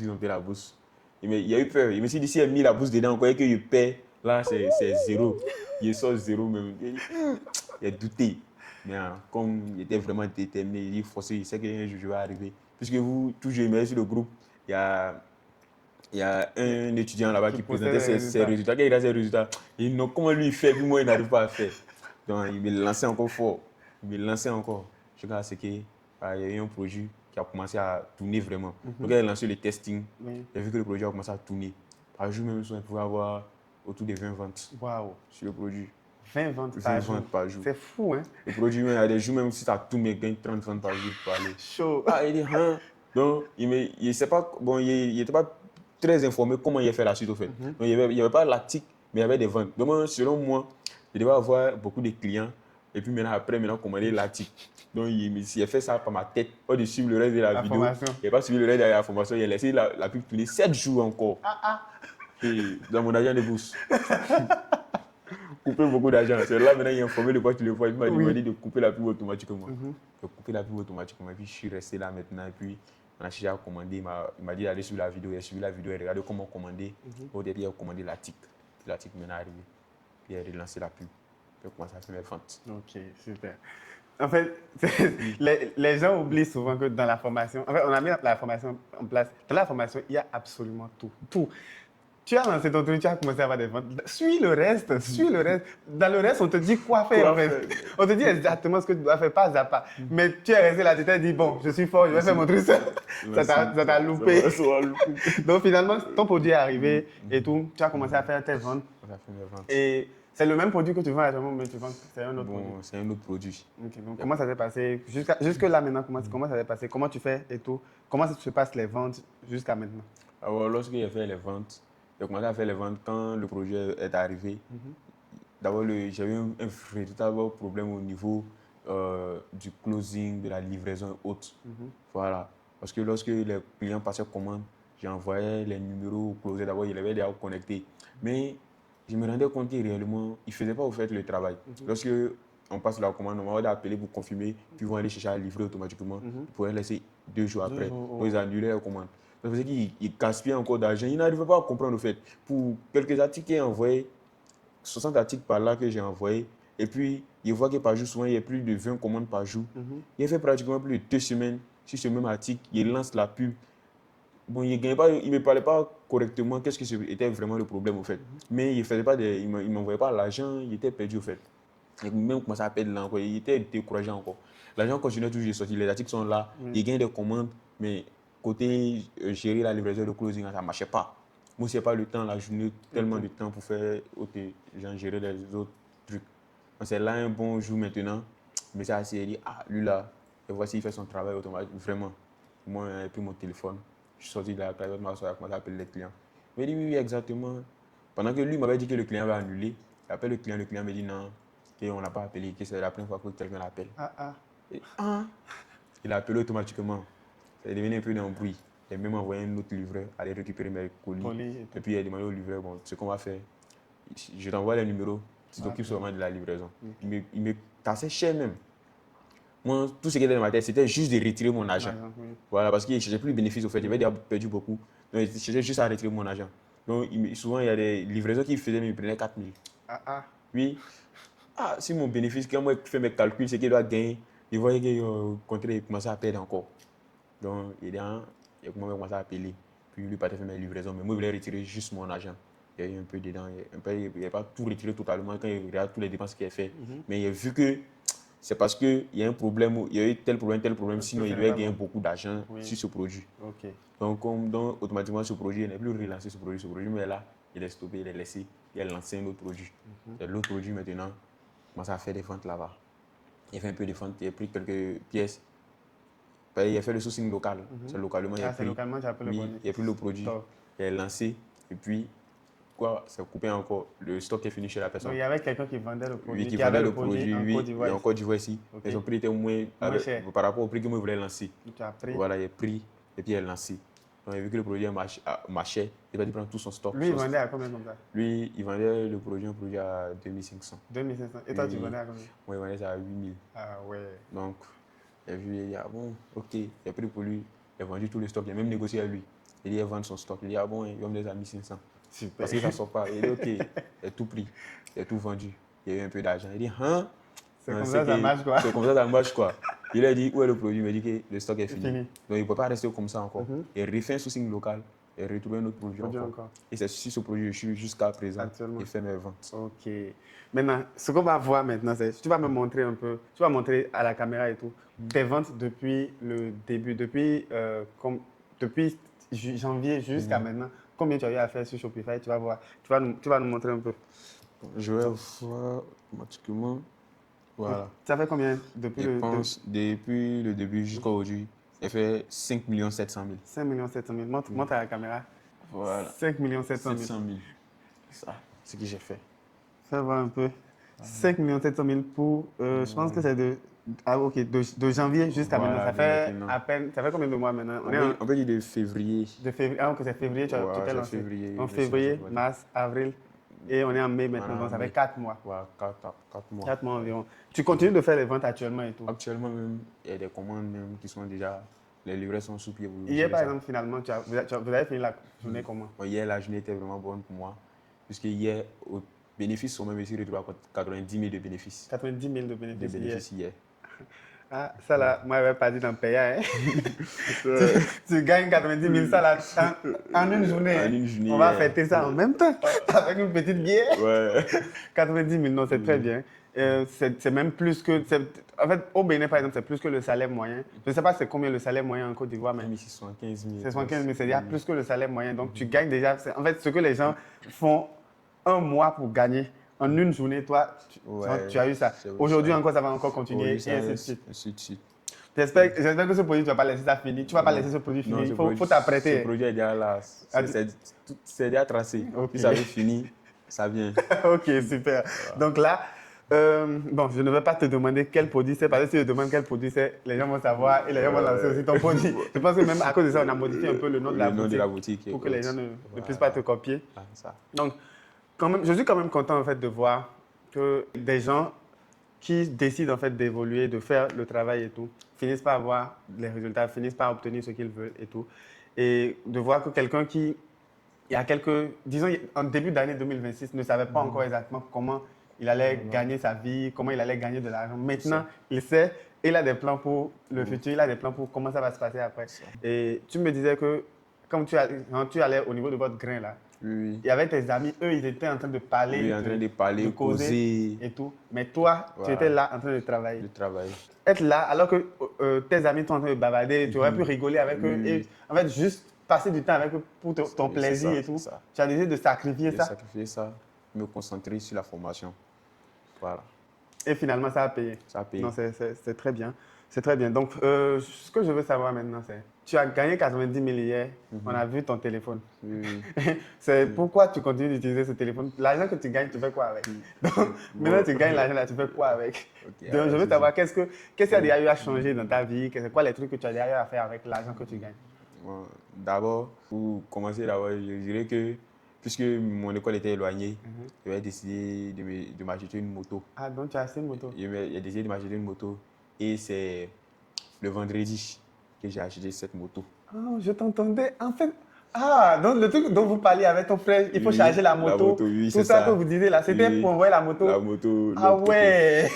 Speaker 2: ils ont payé la bourse. Mais il y a eu peur. Il me dit, si elle a mis la bourse dedans, encore que je paie, là, c'est 0. Il sort 0 même. Il a douté. Mais comme il était vraiment déterminé, il dit forcé, il sait qu'un jour je vais arriver. Puisque vous, toujours, mais sur le groupe, il y a un étudiant là-bas qui présentait ses résultats. Quand il a ses résultats, il dit non, comment lui il fait, puis moi il n'arrive pas à faire. Donc il me lançait encore fort. Jusqu'à ce qu'il y a eu un projet qui a commencé à tourner vraiment. Donc il a lancé le testing. Il a vu que le projet a commencé à tourner. Par jour même, il pouvait avoir autour de 20 ventes sur le produit.
Speaker 1: 20 ventes par jour. C'est fou, hein?
Speaker 2: Le produit, il y a des jours même si ça tourne, il gagne 30 ventes par jour pour aller.
Speaker 1: Chaud.
Speaker 2: Il dit, hein? Donc, il n'était pas très informé comment il a fait la suite au fait. Donc, il n'y avait pas l'actique, mais il y avait des ventes. Donc, selon moi, il devait avoir beaucoup de clients. Et puis maintenant, commander l'actique. Donc, il a fait ça par ma tête. Pas de suivre le reste de la vidéo. Il n'a pas suivi le reste de la formation. Il a laissé la pub tourner 7 jours encore. Et dans mon agent de bourse. Couper beaucoup d'argent. C'est là maintenant il a informé le pote, il m'a demandé de couper la pub automatiquement. De couper la pub automatiquement. Et puis je suis resté là maintenant. Et puis on a cherché à commander. Il m'a dit d'aller sur la vidéo. Il a suivi la vidéo et regardé comment commander. Au début, il a commandé l'article. L'article maintenant est arrivé. Puis il a relancé la pub. Puis il a commencé à faire mes ventes.
Speaker 1: Ok, super. En fait, les gens oublient souvent que dans la formation, en fait, on a mis la formation en place. Dans la formation, il y a absolument tout. Tout. Tu as lancé ton truc, tu as commencé à avoir des ventes. Suis le reste. Dans le reste, on te dit quoi faire. En fait. On te dit exactement ce que tu dois faire, pas à pas. Mais tu es resté là, tu t'es dit, bon, je suis fort, je vais faire mon truc seul. Ça t'a loupé. Donc finalement, ton produit est arrivé et tout. Tu as commencé à faire tes ventes. Et c'est le même produit que tu vends actuellement, mais tu vends, c'est un autre produit.
Speaker 2: C'est un autre produit.
Speaker 1: Okay, donc comment ça s'est passé jusque là maintenant, comment ça s'est passé? Comment tu fais et tout? Comment se passent les ventes jusqu'à maintenant?
Speaker 2: Alors, lorsque j'ai fait les ventes, j'ai commencé à faire les ventes quand le projet est arrivé. D'abord, j'avais un véritable problème au niveau du closing, de la livraison et autres. Voilà. Parce que lorsque les clients passaient commande, j'envoyais les numéros au closet. D'abord, il avait déjà connecté. Mais je me rendais compte que réellement, il ne faisait pas au fait le travail. Lorsque on passe la commande, on va appeler pour confirmer, puis ils vont aller chercher à livrer automatiquement. Ils pourraient laisser 2 jours après. Donc, ils annulaient la commande. Ça faisait qu'il gaspillait encore d'argent. Il n'arrivait pas à comprendre le fait. Pour quelques articles qu'il a envoyés, 60 articles par là que j'ai envoyés, et puis il voit que par jour, souvent, il y a plus de 20 commandes par jour. Il fait pratiquement plus de 2 semaines sur ce même article. Il lance la pub. Bon, il ne me parlait pas correctement qu'est-ce qui était vraiment le problème, au fait. Mais il ne m'envoyait pas l'argent, il était perdu, au fait. Il même commençait à perdre l'envoi, il était découragé encore. L'argent continuait toujours de sortir, les articles sont là, il gagne des commandes, mais côté gérer la livraison, le closing, ça ne marchait pas. Moi, ce n'est pas le temps, la journée, tellement de temps pour faire gérer les autres trucs. C'est là un bon jour maintenant, mais ça, il dit, lui là, et voici, il fait son travail automatiquement, vraiment. Moi, j'ai pris mon téléphone. Je suis sorti de la classe, je m'assois, j'ai commencé à appeler les clients. Il m'a dit oui, exactement. Pendant que lui m'avait dit que le client va annuler, j'appelle le client me dit non, qu'on n'a pas appelé, que c'est la première fois que quelqu'un l'appelle. Il a appelé automatiquement. Ça est devenu un peu d'embrouille. Il a même envoyé un autre livreur aller récupérer mes colis. Et puis il a demandé au livreur, bon, ce qu'on va faire, je t'envoie les numéros, tu t'occupes seulement de la livraison. Il me cassait cher même. Moi, tout ce qui était dans ma tête, c'était juste de retirer mon argent. Voilà, parce qu'il ne cherchait plus de bénéfices au fait. J'avais déjà perdu beaucoup. Donc, il cherchait juste à retirer mon argent. Donc, souvent, il y a des livraisons qu'il faisait, mais il prenait 4 000. Oui. Si mon bénéfice, quand moi je fais mes calculs, c'est qu'il doit gagner, il voyait que le contrat commençait à perdre encore. Donc, il a commencé à appeler. Puis, lui, pas fait mes livraisons. Mais moi, je voulais retirer juste mon argent. Il y a eu un peu dedans. Il n'a pas tout retiré totalement quand il regarde toutes les dépenses qu'il a fait. Mais il a vu que c'est parce qu'il y a un problème, il y a eu tel problème, sinon il devait gagner beaucoup d'argent sur ce produit. Donc, automatiquement, ce produit, il n'a plus relancé ce produit. Ce produit, mais là, il est stoppé, il est laissé, il a lancé un autre produit. Et l'autre produit, maintenant, commence à faire des ventes là-bas. Il a fait un peu de ventes, il a pris quelques pièces. Il a fait le sourcing local. C'est localement, il a pris le produit, il a lancé, et puis, ça a coupé encore. Le stock est fini chez la personne.
Speaker 1: Donc, il y avait quelqu'un qui vendait le produit.
Speaker 2: Oui, qui vendait le produit, oui, en Côte d'Ivoire ici. Mais son prix était moins cher par rapport au prix que moi je voulais lancer.
Speaker 1: Tu as pris.
Speaker 2: Voilà, il a pris et puis il a lancé. Donc, il a vu que le produit marchait, il va prendre tout son stock.
Speaker 1: Lui, il vendait à combien comme ça?
Speaker 2: Lui, il vendait le produit à 2500.
Speaker 1: 2500. Et toi, tu vendais à combien?
Speaker 2: Moi, il vendait ça à 8000.
Speaker 1: Ah ouais.
Speaker 2: Donc, il a vu, il a dit, bon, ok, il a pris pour lui, il a vendu tout le stock, il a même négocié avec lui. Il a dit, il va vendre son stock. Il a dit, bon, il va me laisser à 1500.
Speaker 1: Super.
Speaker 2: Parce que ça ne sort pas. Il a dit, ok, il a tout pris, il a tout vendu. Il a eu un peu d'argent. Il a dit, hein?
Speaker 1: C'est comme ça, ça marche quoi.
Speaker 2: C'est comme ça, ça marche quoi. Il a dit, où est le produit? Il m'a dit que le stock est fini. Donc, il ne peut pas rester comme ça encore. Il a refait un sourcing local et retrouvé un autre produit encore. Et c'est sur ce produit que je suis jusqu'à présent. Actuellement. Et fait mes ventes.
Speaker 1: Ok. Maintenant, ce qu'on va voir maintenant, c'est tu vas me montrer un peu, tu vas montrer à la caméra et tout, tes ventes depuis le début, depuis janvier jusqu'à maintenant. Combien tu as eu à faire sur Shopify? Tu vas voir. Tu vas nous montrer un peu.
Speaker 2: Je vais voir automatiquement. Voilà.
Speaker 1: Ça fait combien depuis
Speaker 2: depuis le début jusqu'à aujourd'hui? J'ai fait 5 700 000.
Speaker 1: 5 700 000. Montre à la caméra.
Speaker 2: Voilà.
Speaker 1: 5 700 000.
Speaker 2: Ça, c'est ce que j'ai fait.
Speaker 1: Fais voir un peu. 5 700 000 pour, je pense que c'est de janvier jusqu'à maintenant. Ça fait à peine, ça fait combien de mois maintenant?
Speaker 2: On peut dire de février.
Speaker 1: De février, ok, c'est février, tu t'es lancé. En février, mars, avril, et on est en mai maintenant, donc ça fait 4 mois.
Speaker 2: Ouais, 4 mois.
Speaker 1: 4 mois environ. Tu continues de faire les ventes actuellement et tout?
Speaker 2: Actuellement même, il y a des commandes même qui sont déjà, les livrets sont sous pied.
Speaker 1: Hier par exemple, finalement, vous avez fini la journée comment?
Speaker 2: Hier, la journée était vraiment bonne pour moi, puisque hier, au bénéfice, sont même ici retrouvé à 90 000 de bénéfices.
Speaker 1: 90 000 de bénéfices
Speaker 2: hier.
Speaker 1: Ah, ça là, moi, je n'avais pas dit dans le pays. Hein. tu gagnes 90 000, ça là, en une journée.
Speaker 2: En une journée.
Speaker 1: On va fêter ça en même temps, avec une petite bière.
Speaker 2: Ouais.
Speaker 1: 90 000, non, c'est très bien. C'est même plus que. En fait, au Bénin, par exemple, c'est plus que le salaire moyen. Je ne sais pas c'est combien le salaire moyen en Côte d'Ivoire, mais.
Speaker 2: C'est 75 000.
Speaker 1: C'est 75 000, c'est-à-dire plus que le salaire moyen. Donc, tu gagnes déjà. En fait, ce que les gens font un mois pour gagner. En une journée, toi, tu as eu ça. Aujourd'hui encore, ça va encore continuer, et ainsi de suite. J'espère que ce produit, tu ne vas pas laisser ça finir. Tu ne vas pas laisser ce produit finir. Il faut t'apprêter.
Speaker 2: Ce produit est déjà là. C'est déjà tracé.
Speaker 1: Okay.
Speaker 2: Si ça veut finir, ça vient.
Speaker 1: Ok, super. Voilà. Donc là, bon, je ne vais pas te demander quel produit c'est, parce que si je demande quel produit c'est, les gens vont savoir et les gens vont lancer aussi ton produit. Je pense que même à cause de ça, on a modifié un peu le nom de la boutique pour que les gens ne puissent pas te copier. Donc, quand même, je suis quand même content en fait de voir que des gens qui décident en fait d'évoluer, de faire le travail et tout, finissent par avoir les résultats, finissent par obtenir ce qu'ils veulent et tout. Et de voir que quelqu'un qui, il y a disons en début d'année 2026, ne savait pas encore exactement comment il allait gagner sa vie, comment il allait gagner de l'argent. Maintenant, il sait, il a des plans pour le futur, il a des plans pour comment ça va se passer après. Et tu me disais que quand tu allais au niveau de votre grain là, il y avait tes amis, eux, ils étaient en train de parler,
Speaker 2: de causer
Speaker 1: et tout. Mais toi, tu étais là en train de travailler.
Speaker 2: Être
Speaker 1: là, alors que tes amis sont en train de bavarder, tu aurais pu rigoler avec eux et en fait juste passer du temps avec eux pour ton plaisir et tout. Tu as décidé de sacrifier ça.
Speaker 2: Me concentrer sur la formation. Voilà.
Speaker 1: Et finalement, ça a payé.
Speaker 2: Ça a payé.
Speaker 1: Non, c'est très bien. C'est très bien. Donc, ce que je veux savoir maintenant, c'est, tu as gagné 90 000 hier, on a vu ton téléphone.
Speaker 2: Oui.
Speaker 1: C'est pourquoi tu continues d'utiliser ce téléphone. L'argent que tu gagnes, tu fais quoi avec? Donc, maintenant, tu gagnes l'argent là, tu fais quoi avec?
Speaker 2: Ok,
Speaker 1: Donc, je veux savoir, qu'est-ce qu'il y a déjà eu à changer dans ta vie? C'est quoi les trucs que tu as déjà eu à faire avec l'argent que tu gagnes?
Speaker 2: Bon, d'abord, pour commencer, d'abord, je dirais que puisque mon école était éloignée, j'avais décidé de m'acheter une moto.
Speaker 1: Ah, donc tu as acheté une moto?
Speaker 2: J'ai décidé de m'acheter une moto et c'est le vendredi que j'ai acheté cette moto.
Speaker 1: Oh, je t'entendais. En fait, ah, donc le truc dont vous parliez avec ton frère, il faut
Speaker 2: Oui,
Speaker 1: charger la moto.
Speaker 2: oui,
Speaker 1: Tout
Speaker 2: c'est
Speaker 1: ça
Speaker 2: ça.
Speaker 1: que vous disiez là, c'était
Speaker 2: Oui,
Speaker 1: pour envoyer la moto.
Speaker 2: la moto,
Speaker 1: Ah
Speaker 2: l'autre côté.
Speaker 1: ouais.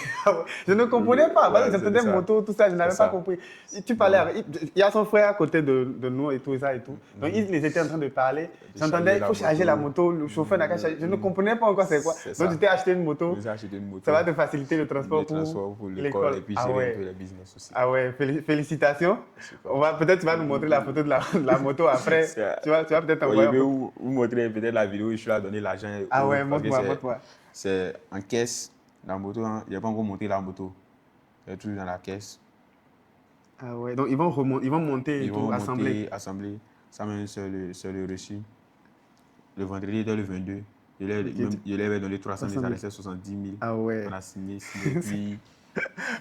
Speaker 1: Je ne comprenais pas. Parce que
Speaker 2: Ouais,
Speaker 1: j'entendais
Speaker 2: c'est ça.
Speaker 1: moto, tout ça, je n'avais
Speaker 2: C'est
Speaker 1: pas
Speaker 2: ça.
Speaker 1: compris. Tu parlais avec, il y a son frère à côté de nous et tout ça et tout. Donc ils étaient en train de parler. J'entendais, il faut charger la moto, le chauffeur n'a qu'à charger. Je ne comprenais pas encore c'est quoi.
Speaker 2: C'est
Speaker 1: Donc
Speaker 2: ça.
Speaker 1: tu t'es acheté une moto.
Speaker 2: Je me suis acheté une moto.
Speaker 1: Ça va te faciliter le transport
Speaker 2: pour l'école et puis
Speaker 1: Ah
Speaker 2: gérer un
Speaker 1: ouais.
Speaker 2: peu le business aussi.
Speaker 1: Ah ouais, félicitations.
Speaker 2: Super.
Speaker 1: Peut-être tu vas nous montrer la photo de la moto après. Tu vas peut-être
Speaker 2: Ouais,
Speaker 1: envoyer.
Speaker 2: je vais vous montrer peut-être la vidéo où je suis là donner l'argent.
Speaker 1: Ah ouais,
Speaker 2: parce que
Speaker 1: montre-moi.
Speaker 2: c'est en caisse, la moto. Hein. Je n'ai pas encore monté la moto. C'est toujours dans la caisse.
Speaker 1: Ah ouais, donc ils vont monter et
Speaker 2: Ils
Speaker 1: tout,
Speaker 2: vont
Speaker 1: assembler.
Speaker 2: assembler. Ça, même, c'est le reçu. Le vendredi, dès le 22. Je l'avais donné 300 000, ça restait 70 000.
Speaker 1: Ah ouais.
Speaker 2: On a signé, puis...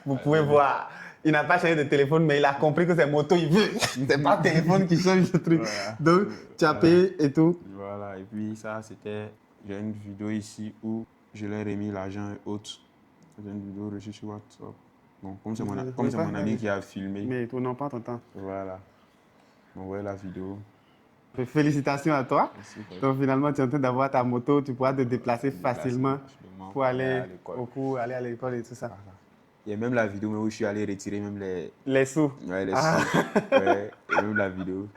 Speaker 1: Vous pouvez voir, il n'a pas changé de téléphone, mais il a compris que c'est moto, il veut. C'est pas le téléphone qui change le truc.
Speaker 2: Voilà.
Speaker 1: Donc, tu as payé et tout.
Speaker 2: Voilà, et puis ça, c'était... J'ai une vidéo ici où je leur ai remis l'argent et autres. C'est une vidéo reçue sur WhatsApp. Bon, comme c'est mon ami qui a filmé.
Speaker 1: Mais tout, non, pas ton temps.
Speaker 2: Voilà. On voit la vidéo.
Speaker 1: Félicitations à toi.
Speaker 2: Merci,
Speaker 1: donc finalement, tu es en train d'avoir ta moto, tu pourras te déplacer facilement pour aller au cours, aller à l'école et tout ça.
Speaker 2: Voilà. Il y a même la vidéo où je suis allé retirer même
Speaker 1: les sous.
Speaker 2: Ouais, les sous. Ouais, et même la vidéo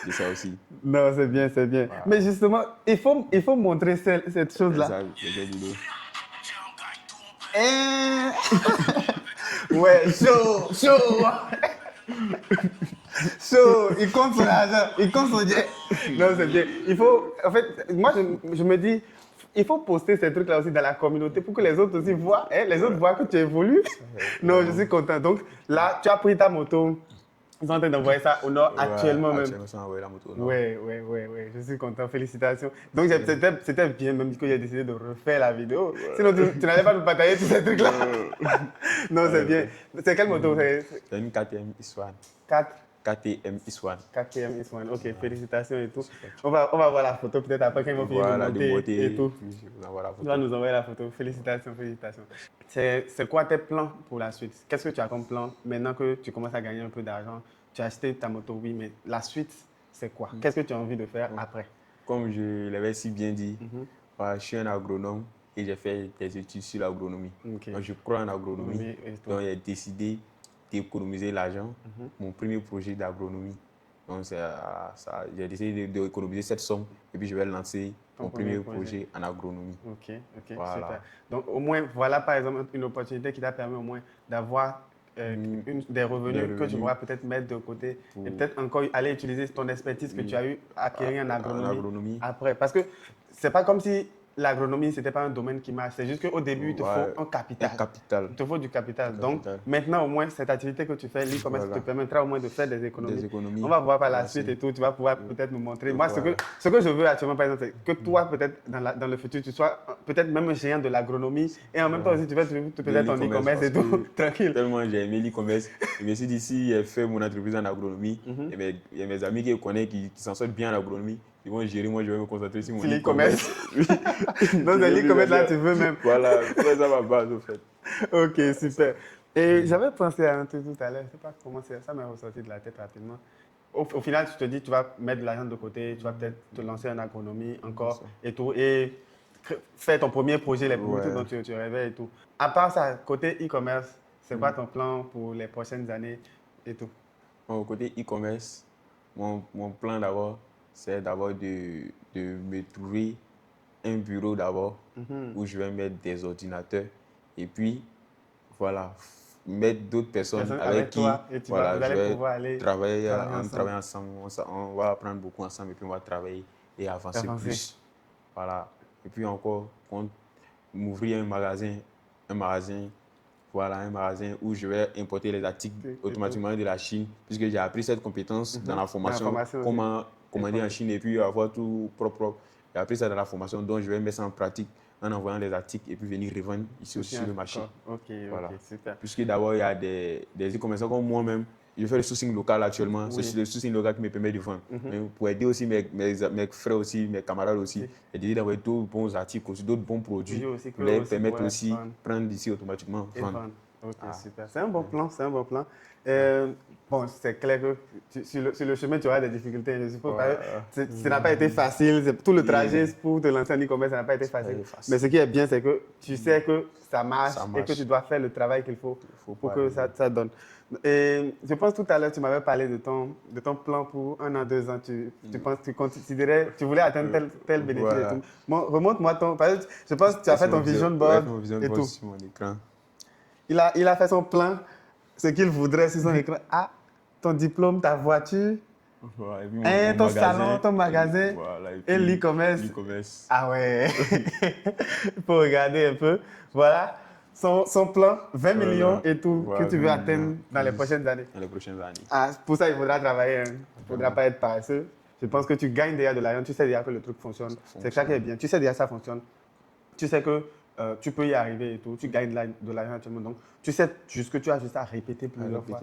Speaker 2: de ça aussi.
Speaker 1: Non, c'est bien, c'est bien. Voilà. Mais justement, il faut montrer cette chose-là.
Speaker 2: C'est cette vidéo.
Speaker 1: Ouais, chaud. So, il compte son argent, il compte son jet. Non, c'est bien. Il faut, en fait, moi, je me dis, il faut poster ces trucs-là aussi dans la communauté pour que les autres aussi voient, les autres voient que tu évolues. Non, je suis content. Donc, là, tu as pris ta moto. Ils sont en train d'envoyer ça au nord actuellement même.
Speaker 2: Actuellement, ça envoyé la moto au nord.
Speaker 1: Oui. Je suis content. Félicitations. Donc, c'était bien même que j'ai décidé de refaire la vidéo. Ouais. Sinon, tu n'allais pas nous partager tous ces trucs-là. Non, c'est bien. C'est quelle moto?
Speaker 2: C'est une KTM X1. KTM X1.
Speaker 1: KTM X1. Ok, félicitations et tout. On va voir la photo peut-être après quand ils vont finir de monter et tout. Tu vas nous envoyer la photo. Félicitations. C'est quoi tes plans pour la suite? Qu'est-ce que tu as comme plan maintenant que tu commences à gagner un peu d'argent? Tu as acheté ta moto, oui, mais la suite, c'est quoi? Qu'est-ce que tu as envie de faire après?
Speaker 2: Comme je l'avais si bien dit, je suis un agronome et j'ai fait des études sur l'agronomie. Okay. Donc, je crois en agronomie. Donc, j'ai décidé d'économiser l'argent. Mon premier projet d'agronomie. Donc, j'ai décidé d'économiser cette somme et puis je vais lancer mon premier projet en agronomie.
Speaker 1: Ok,
Speaker 2: voilà.
Speaker 1: Super. Donc, au moins, voilà par exemple une opportunité qui t'a permis au moins d'avoir des revenus que tu pourras peut-être mettre de côté et peut-être encore aller utiliser ton expertise que tu as eu acquérir en agronomie après. Parce que c'est pas comme si l'agronomie, ce n'était pas un domaine qui marche. C'est juste qu'au début, il te faut un capital. Il te faut du capital. Donc, maintenant, au moins, cette activité que tu fais, l'e-commerce, te permettra au moins de faire des économies. On va voir par la suite et tout. Tu vas pouvoir peut-être nous montrer. Moi, ce que je veux actuellement, par exemple, c'est que toi, peut-être, dans le futur, tu sois peut-être même un géant de l'agronomie et en même temps aussi, tu vas peut-être en e-commerce et tout. Tranquille.
Speaker 2: Tellement j'ai aimé l'e-commerce. Je me suis dit, si j'ai fait mon entreprise en agronomie, il y a mes amis qui connaissent, qui s'en sortent bien en agronomie. Ils vont gérer, moi je vais me concentrer sur mon e-commerce.
Speaker 1: Donc, c'est l'e-commerce là, tu veux même.
Speaker 2: Voilà, c'est ça ma base au fait.
Speaker 1: Ok, super. Et j'avais pensé à un truc tout à l'heure, je ne sais pas comment ça m'est ressorti de la tête rapidement. Au final, tu te dis, tu vas mettre de l'argent de côté, tu vas peut-être te lancer en agronomie encore et tout, et faire ton premier projet, les produits dont tu rêvais et tout. À part ça, côté e-commerce, c'est quoi ton plan pour les prochaines années et tout?
Speaker 2: Bon, côté e-commerce, mon plan d'abord, c'est d'abord de me trouver un bureau d'abord où je vais mettre des ordinateurs et puis voilà, mettre d'autres personnes avec qui
Speaker 1: vous allez pouvoir aller
Speaker 2: travailler ensemble. On va apprendre beaucoup ensemble et puis on va travailler et avancer plus. Voilà. Et puis encore, m'ouvrir un magasin voilà, un magasin où je vais importer les articles automatiquement de la Chine, puisque j'ai appris cette compétence dans la formation, comment commander en Chine et puis avoir tout propre. J'ai appris ça dans la formation, donc je vais mettre ça en pratique en envoyant les articles et puis venir revendre ici aussi sur le marché.
Speaker 1: Ok,
Speaker 2: voilà.
Speaker 1: Super.
Speaker 2: Puisque d'abord, il y a des e-commerçants comme moi-même. Je fais le sourcing local actuellement. C'est le sourcing local qui me permet de vendre. Mais pour aider aussi mes frères aussi, mes camarades aussi, j'ai décidé d'avoir d'autres bons articles aussi, d'autres bons produits pour les permettre aussi de prendre d'ici automatiquement. Vendre.
Speaker 1: Ok, super. C'est un bon plan, c'est un bon plan. Bon, c'est clair que sur le chemin, tu auras des difficultés. Je suppose ça n'a pas été facile. Tout le trajet pour te lancer en e-commerce, ça n'a pas été facile. Mais ce qui est bien, c'est que tu sais que ça marche et que tu dois faire le travail qu'il faut pour que ça donne. Et je pense tout à l'heure, tu m'avais parlé de ton plan pour 1 an, 2 ans. Tu considérais, tu voulais atteindre tel bénéfice et tout. Bon, remonte-moi je pense que tu as fait ton vision board et tout.
Speaker 2: Sur mon écran.
Speaker 1: Il a fait son plan, ce qu'il voudrait sur son écran. Ah, ton diplôme, ta voiture, ton salon, ton magasin et l'e-commerce. Ah ouais, il faut regarder un peu. Voilà, son plan, 20 millions et tout, que tu veux atteindre dans les prochaines années.
Speaker 2: Dans les prochaines années.
Speaker 1: Ah, pour ça, il faudra travailler. Il ne faudra pas être paresseux. Je pense que tu gagnes déjà de l'argent. Tu sais déjà que le truc fonctionne. C'est ça qui est bien. Tu sais déjà que ça fonctionne. Tu sais que tu peux y arriver et tout. Tu gagnes de l'argent actuellement. Donc, tu sais que tu as juste à répéter plusieurs fois.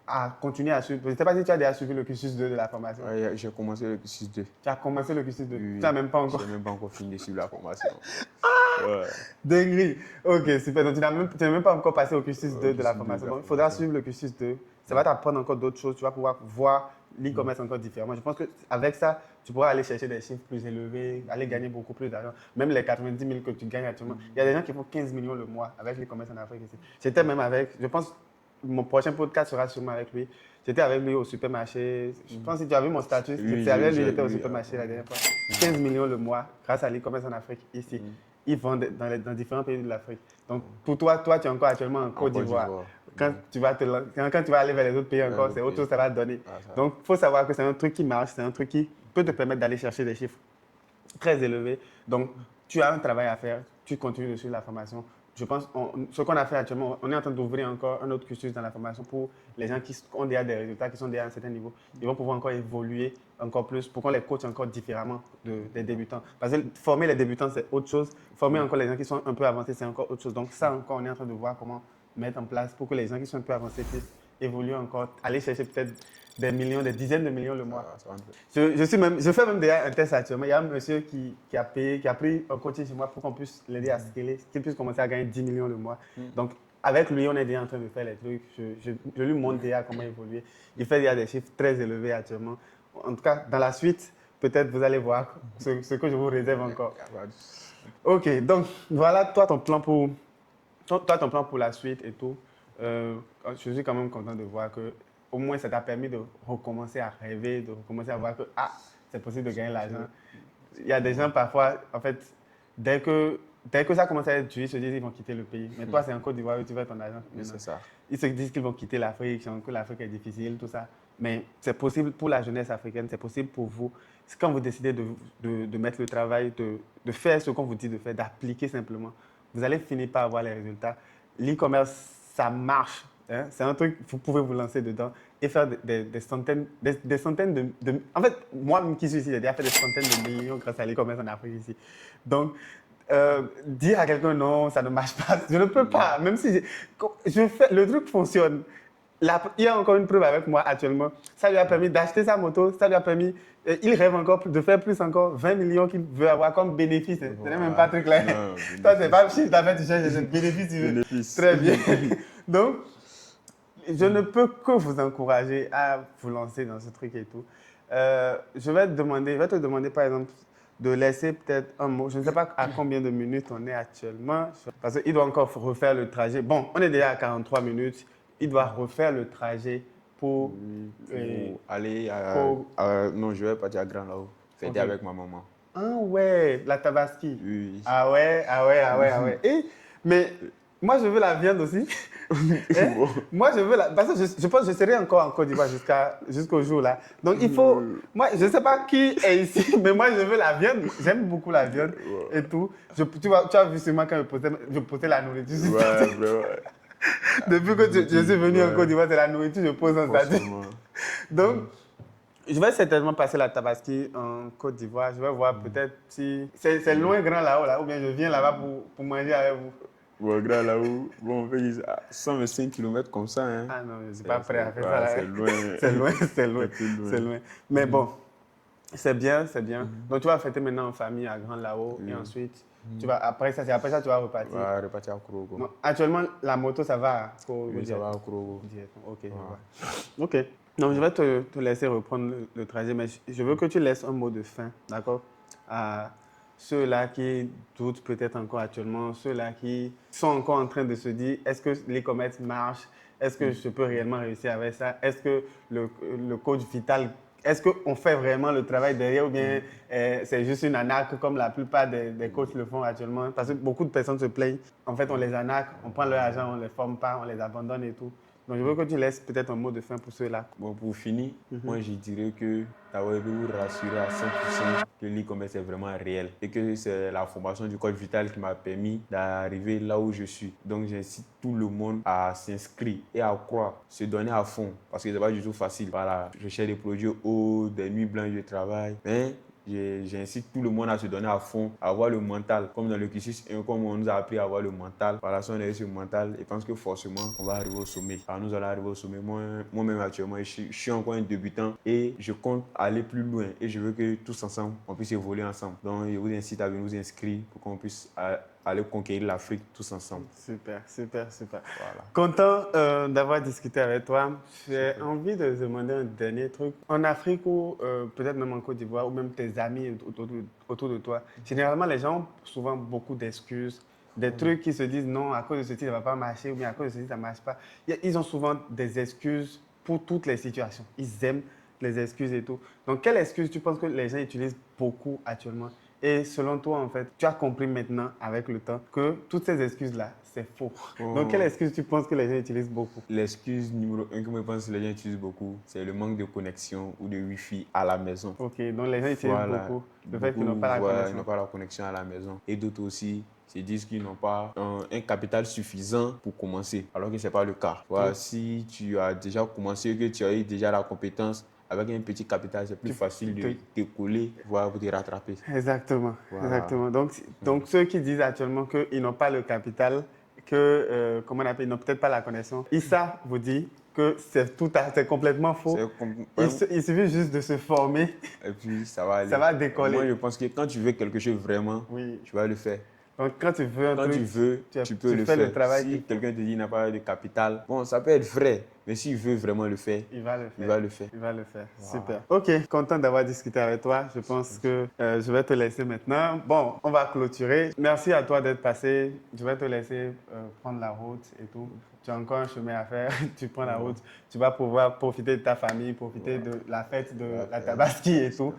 Speaker 1: À continuer à suivre. Je ne sais pas si tu as déjà suivi le cursus 2 de la formation.
Speaker 2: Oui, j'ai commencé le cursus 2.
Speaker 1: Tu as commencé le cursus 2.
Speaker 2: Oui,
Speaker 1: tu n'as même pas encore.
Speaker 2: Je n'ai même pas encore fini sur la formation.
Speaker 1: Dinguerie. Ok, super. Donc, tu n'es même pas encore passé au cursus 2 de la formation. Donc, il faudra suivre le cursus 2. Ça va t'apprendre encore d'autres choses. Tu vas pouvoir voir l'e-commerce encore différemment. Je pense qu'avec ça, tu pourras aller chercher des chiffres plus élevés, aller gagner beaucoup plus d'argent. Même les 90 000 que tu gagnes actuellement. Il y a des gens qui font 15 millions le mois avec l'e-commerce en Afrique ici. J'étais même je pense, mon prochain podcast sera sûrement avec lui. J'étais avec lui au supermarché. Je pense que tu as vu mon statut. C'est avec lui, j'étais au supermarché la dernière fois. 15 millions le mois grâce à l'e-commerce en Afrique ici. Ils vendent dans différents pays de l'Afrique. Donc, pour toi, tu es encore actuellement en Côte d'Ivoire. Quand tu vas aller vers les autres pays encore, c'est autre chose que ça va te donner. Donc, il faut savoir que c'est un truc qui marche, c'est un truc qui peut te permettre d'aller chercher des chiffres très élevés. Donc, tu as un travail à faire, tu continues de suivre la formation. Je pense ce qu'on a fait actuellement, on est en train d'ouvrir encore un autre cursus dans la formation pour les gens qui ont déjà des résultats, qui sont déjà à un certain niveau. Ils vont pouvoir encore évoluer encore plus pour qu'on les coach encore différemment des débutants. Parce que former les débutants, c'est autre chose. Former encore les gens qui sont un peu avancés, c'est encore autre chose. Donc ça encore, on est en train de voir comment mettre en place pour que les gens qui sont un peu avancés puissent évoluer encore, aller chercher peut-être des millions, des dizaines de millions le mois. Je fais même déjà un test actuellement. Il y a un monsieur qui a pris un coaching chez moi pour qu'on puisse l'aider à scaler, qu'il puisse commencer à gagner 10 millions le mois. Donc, avec lui, on est déjà en train de faire les trucs. Je lui montre déjà comment évoluer. Il fait déjà des chiffres très élevés actuellement. En tout cas, dans la suite, peut-être vous allez voir ce que je vous réserve encore. Ok, donc voilà, toi, ton plan pour la suite et tout. Je suis quand même content de voir que au moins, ça t'a permis de recommencer à rêver, de recommencer à voir que c'est possible de gagner l'argent. Il y a des gens parfois, en fait, dès que ça commence à être dur, ils se disent qu'ils vont quitter le pays. Mais toi, c'est en Côte d'Ivoire où tu veux ton argent.
Speaker 2: C'est ça.
Speaker 1: Ils se disent qu'ils vont quitter l'Afrique, que l'Afrique est difficile, tout ça. Mais c'est possible pour la jeunesse africaine, c'est possible pour vous. C'est quand vous décidez de mettre le travail, de faire ce qu'on vous dit de faire, d'appliquer simplement, vous allez finir par avoir les résultats. L'e-commerce, ça marche. Hein? C'est un truc, vous pouvez vous lancer dedans et faire des centaines de... En fait, moi-même qui suis ici, j'ai déjà fait des centaines de millions grâce à l'e-commerce en Afrique ici. Donc, dire à quelqu'un non, ça ne marche pas, je ne peux pas. Même si le truc fonctionne. Il y a encore une preuve avec moi actuellement. Ça lui a permis d'acheter sa moto, ça lui a permis... il rêve encore de faire plus encore, 20 millions qu'il veut avoir comme bénéfice. Ce n'est même pas très clair. Toi, c'est pas le chiffre d'affaires, tu cherches des bénéfices. Très bien. Donc, je ne peux que vous encourager à vous lancer dans ce truc et tout. Je vais te demander, par exemple, de laisser peut-être un mot. Je ne sais pas à combien de minutes on est actuellement, parce qu'il doit encore refaire le trajet. Bon, on est déjà à 43 minutes. Il doit refaire le trajet pour
Speaker 2: aller non, je vais partir à Grand Lao, fêter avec ma maman.
Speaker 1: Ah ouais, la Tabaski.
Speaker 2: Oui.
Speaker 1: Ah ouais. Mais moi, je veux la viande aussi. Moi, je veux parce que je pense que je serai encore en Côte d'Ivoire jusqu'au jour là. Donc, il faut... Moi, je ne sais pas qui est ici, mais moi, je veux la viande. J'aime beaucoup la viande et tout. Tu as vu sûrement quand je postais la nourriture. Depuis que je suis venu en Côte d'Ivoire, c'est la nourriture, je pose un statut. Donc, je vais certainement passer la Tabaski en Côte d'Ivoire. Je vais voir peut-être si... C'est loin, grand là-haut, là, ou bien je viens là-bas pour manger avec vous.
Speaker 2: Bon, grand là-haut, bon, on fait 125 km comme ça. Hein.
Speaker 1: Ah non, je ne suis pas prêt à faire ça.
Speaker 2: C'est loin.
Speaker 1: C'est loin. Mais bon, c'est bien. Donc, tu vas fêter maintenant en famille à Grand Lao et ensuite, après ça, tu vas repartir.
Speaker 2: On va repartir à Kourougo.
Speaker 1: Bon, actuellement, la moto, ça va à Kourougo?
Speaker 2: Oui, ça va à Kourougo.
Speaker 1: Ok. Donc, je vais te laisser reprendre le trajet, mais je veux que tu laisses un mot de fin, d'accord, à ceux-là qui doutent peut-être encore actuellement, ceux-là qui sont encore en train de se dire, est-ce que l'e-commerce marche? Est-ce que je peux réellement réussir avec ça? Est-ce que le coach vital, est-ce qu'on fait vraiment le travail derrière ou bien c'est juste une arnaque comme la plupart des coachs le font actuellement? Parce que beaucoup de personnes se plaignent. En fait, on les arnaque, on prend leur argent, on ne les forme pas, on les abandonne et tout. Donc, je veux que tu laisses peut-être un mot de fin pour ceux-là.
Speaker 2: Bon, pour finir, moi, je dirais que d'abord, je vais vous rassurer à 100% que l'e-commerce est vraiment réel et que c'est la formation du coach vital qui m'a permis d'arriver là où je suis. Donc, j'incite tout le monde à s'inscrire et à croire, se donner à fond parce que ce n'est pas du tout facile. Voilà, je cherche des produits hauts, des nuits blanches de travail, mais j'incite tout le monde à se donner à fond, à avoir le mental. Comme dans le cursus, comme on nous a appris à avoir le mental. Voilà, si on a ce mental, je pense que forcément, on va arriver au sommet. Alors, nous allons arriver au sommet. Moi-même, actuellement, je suis encore un débutant et je compte aller plus loin. Et je veux que tous ensemble, on puisse évoluer ensemble. Donc, je vous incite à venir vous inscrire pour qu'on puisse aller conquérir l'Afrique tous ensemble.
Speaker 1: Super.
Speaker 2: Voilà.
Speaker 1: Content d'avoir discuté avec toi. J'ai envie de te demander un dernier truc. En Afrique ou peut-être même en Côte d'Ivoire ou même tes amis autour de toi, généralement les gens ont souvent beaucoup d'excuses, des trucs qui se disent non, à cause de ceci ça ne va pas marcher ou bien à cause de ceci ça ne marche pas. Ils ont souvent des excuses pour toutes les situations. Ils aiment les excuses et tout. Donc quelle excuse tu penses que les gens utilisent beaucoup actuellement? Et selon toi, en fait, tu as compris maintenant, avec le temps, que toutes ces excuses-là, c'est faux. Donc, quelle excuse tu penses que les gens utilisent beaucoup?
Speaker 2: L'excuse numéro 1 que je pense que les gens utilisent beaucoup, c'est le manque de connexion ou de Wi-Fi à la maison.
Speaker 1: Ok, donc les gens utilisent beaucoup le fait qu'ils n'ont pas la connexion.
Speaker 2: Ils n'ont pas la connexion à la maison. Et d'autres aussi se disent qu'ils n'ont pas un capital suffisant pour commencer, alors que ce n'est pas le cas. Voilà, si tu as déjà commencé, que tu as eu déjà la compétence, avec un petit capital, c'est plus facile de te coller, voire de te rattraper.
Speaker 1: Exactement.
Speaker 2: Voilà.
Speaker 1: Exactement. Donc, ceux qui disent actuellement qu'ils n'ont pas le capital, comment on appelle, ils n'ont peut-être pas la connexion, Issa vous dit que c'est complètement faux. Il suffit juste de se former.
Speaker 2: Et puis, ça va aller.
Speaker 1: Ça va décoller.
Speaker 2: Moi, je pense que quand tu veux quelque chose vraiment, tu vas le faire.
Speaker 1: Donc, quand tu veux un truc,
Speaker 2: tu peux le faire. Le travail. Si quelqu'un te dit qu'il n'a pas de capital, bon, ça peut être vrai, mais s'il veut vraiment le faire, il va le faire.
Speaker 1: Voilà. Super. Ok, content d'avoir discuté avec toi. Je pense que je vais te laisser maintenant. Bon, on va clôturer. Merci à toi d'être passé. Je vais te laisser prendre la route et tout. Tu as encore un chemin à faire. Tu prends la route. Tu vas pouvoir profiter de ta famille, profiter de la fête de la Tabaski et tout.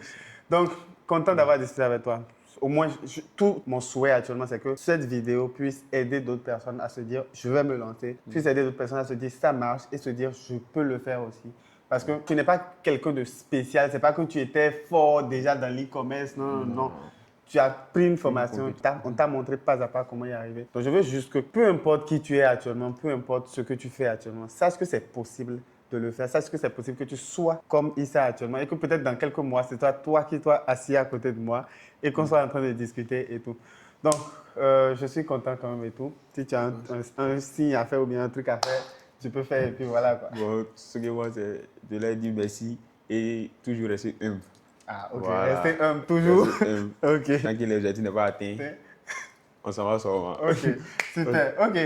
Speaker 1: Donc, content d'avoir discuté avec toi. Au moins, tout mon souhait actuellement, c'est que cette vidéo puisse aider d'autres personnes à se dire, je vais me lancer, puisse aider d'autres personnes à se dire, ça marche, et se dire, je peux le faire aussi. Parce que tu n'es pas quelqu'un de spécial, c'est pas que tu étais fort déjà dans l'e-commerce, non. Tu as pris une formation, on t'a montré pas à pas comment y arriver. Donc, je veux juste que peu importe qui tu es actuellement, peu importe ce que tu fais actuellement, sache que c'est possible de le faire. Sache que c'est possible que tu sois comme Issa actuellement et que peut-être dans quelques mois, c'est toi qui sois assis à côté de moi et qu'on soit en train de discuter et tout. Donc, je suis content quand même et tout. Si tu as un signe à faire ou bien un truc à faire, tu peux faire et puis voilà quoi.
Speaker 2: Bon, ce que moi, c'est de leur dire merci et toujours rester humble.
Speaker 1: Ah, ok. Voilà. Rester humble, toujours.
Speaker 2: Ok. Tant que l'objectif n'est pas atteint, on s'en va sur moi.
Speaker 1: Ok, super. Ok.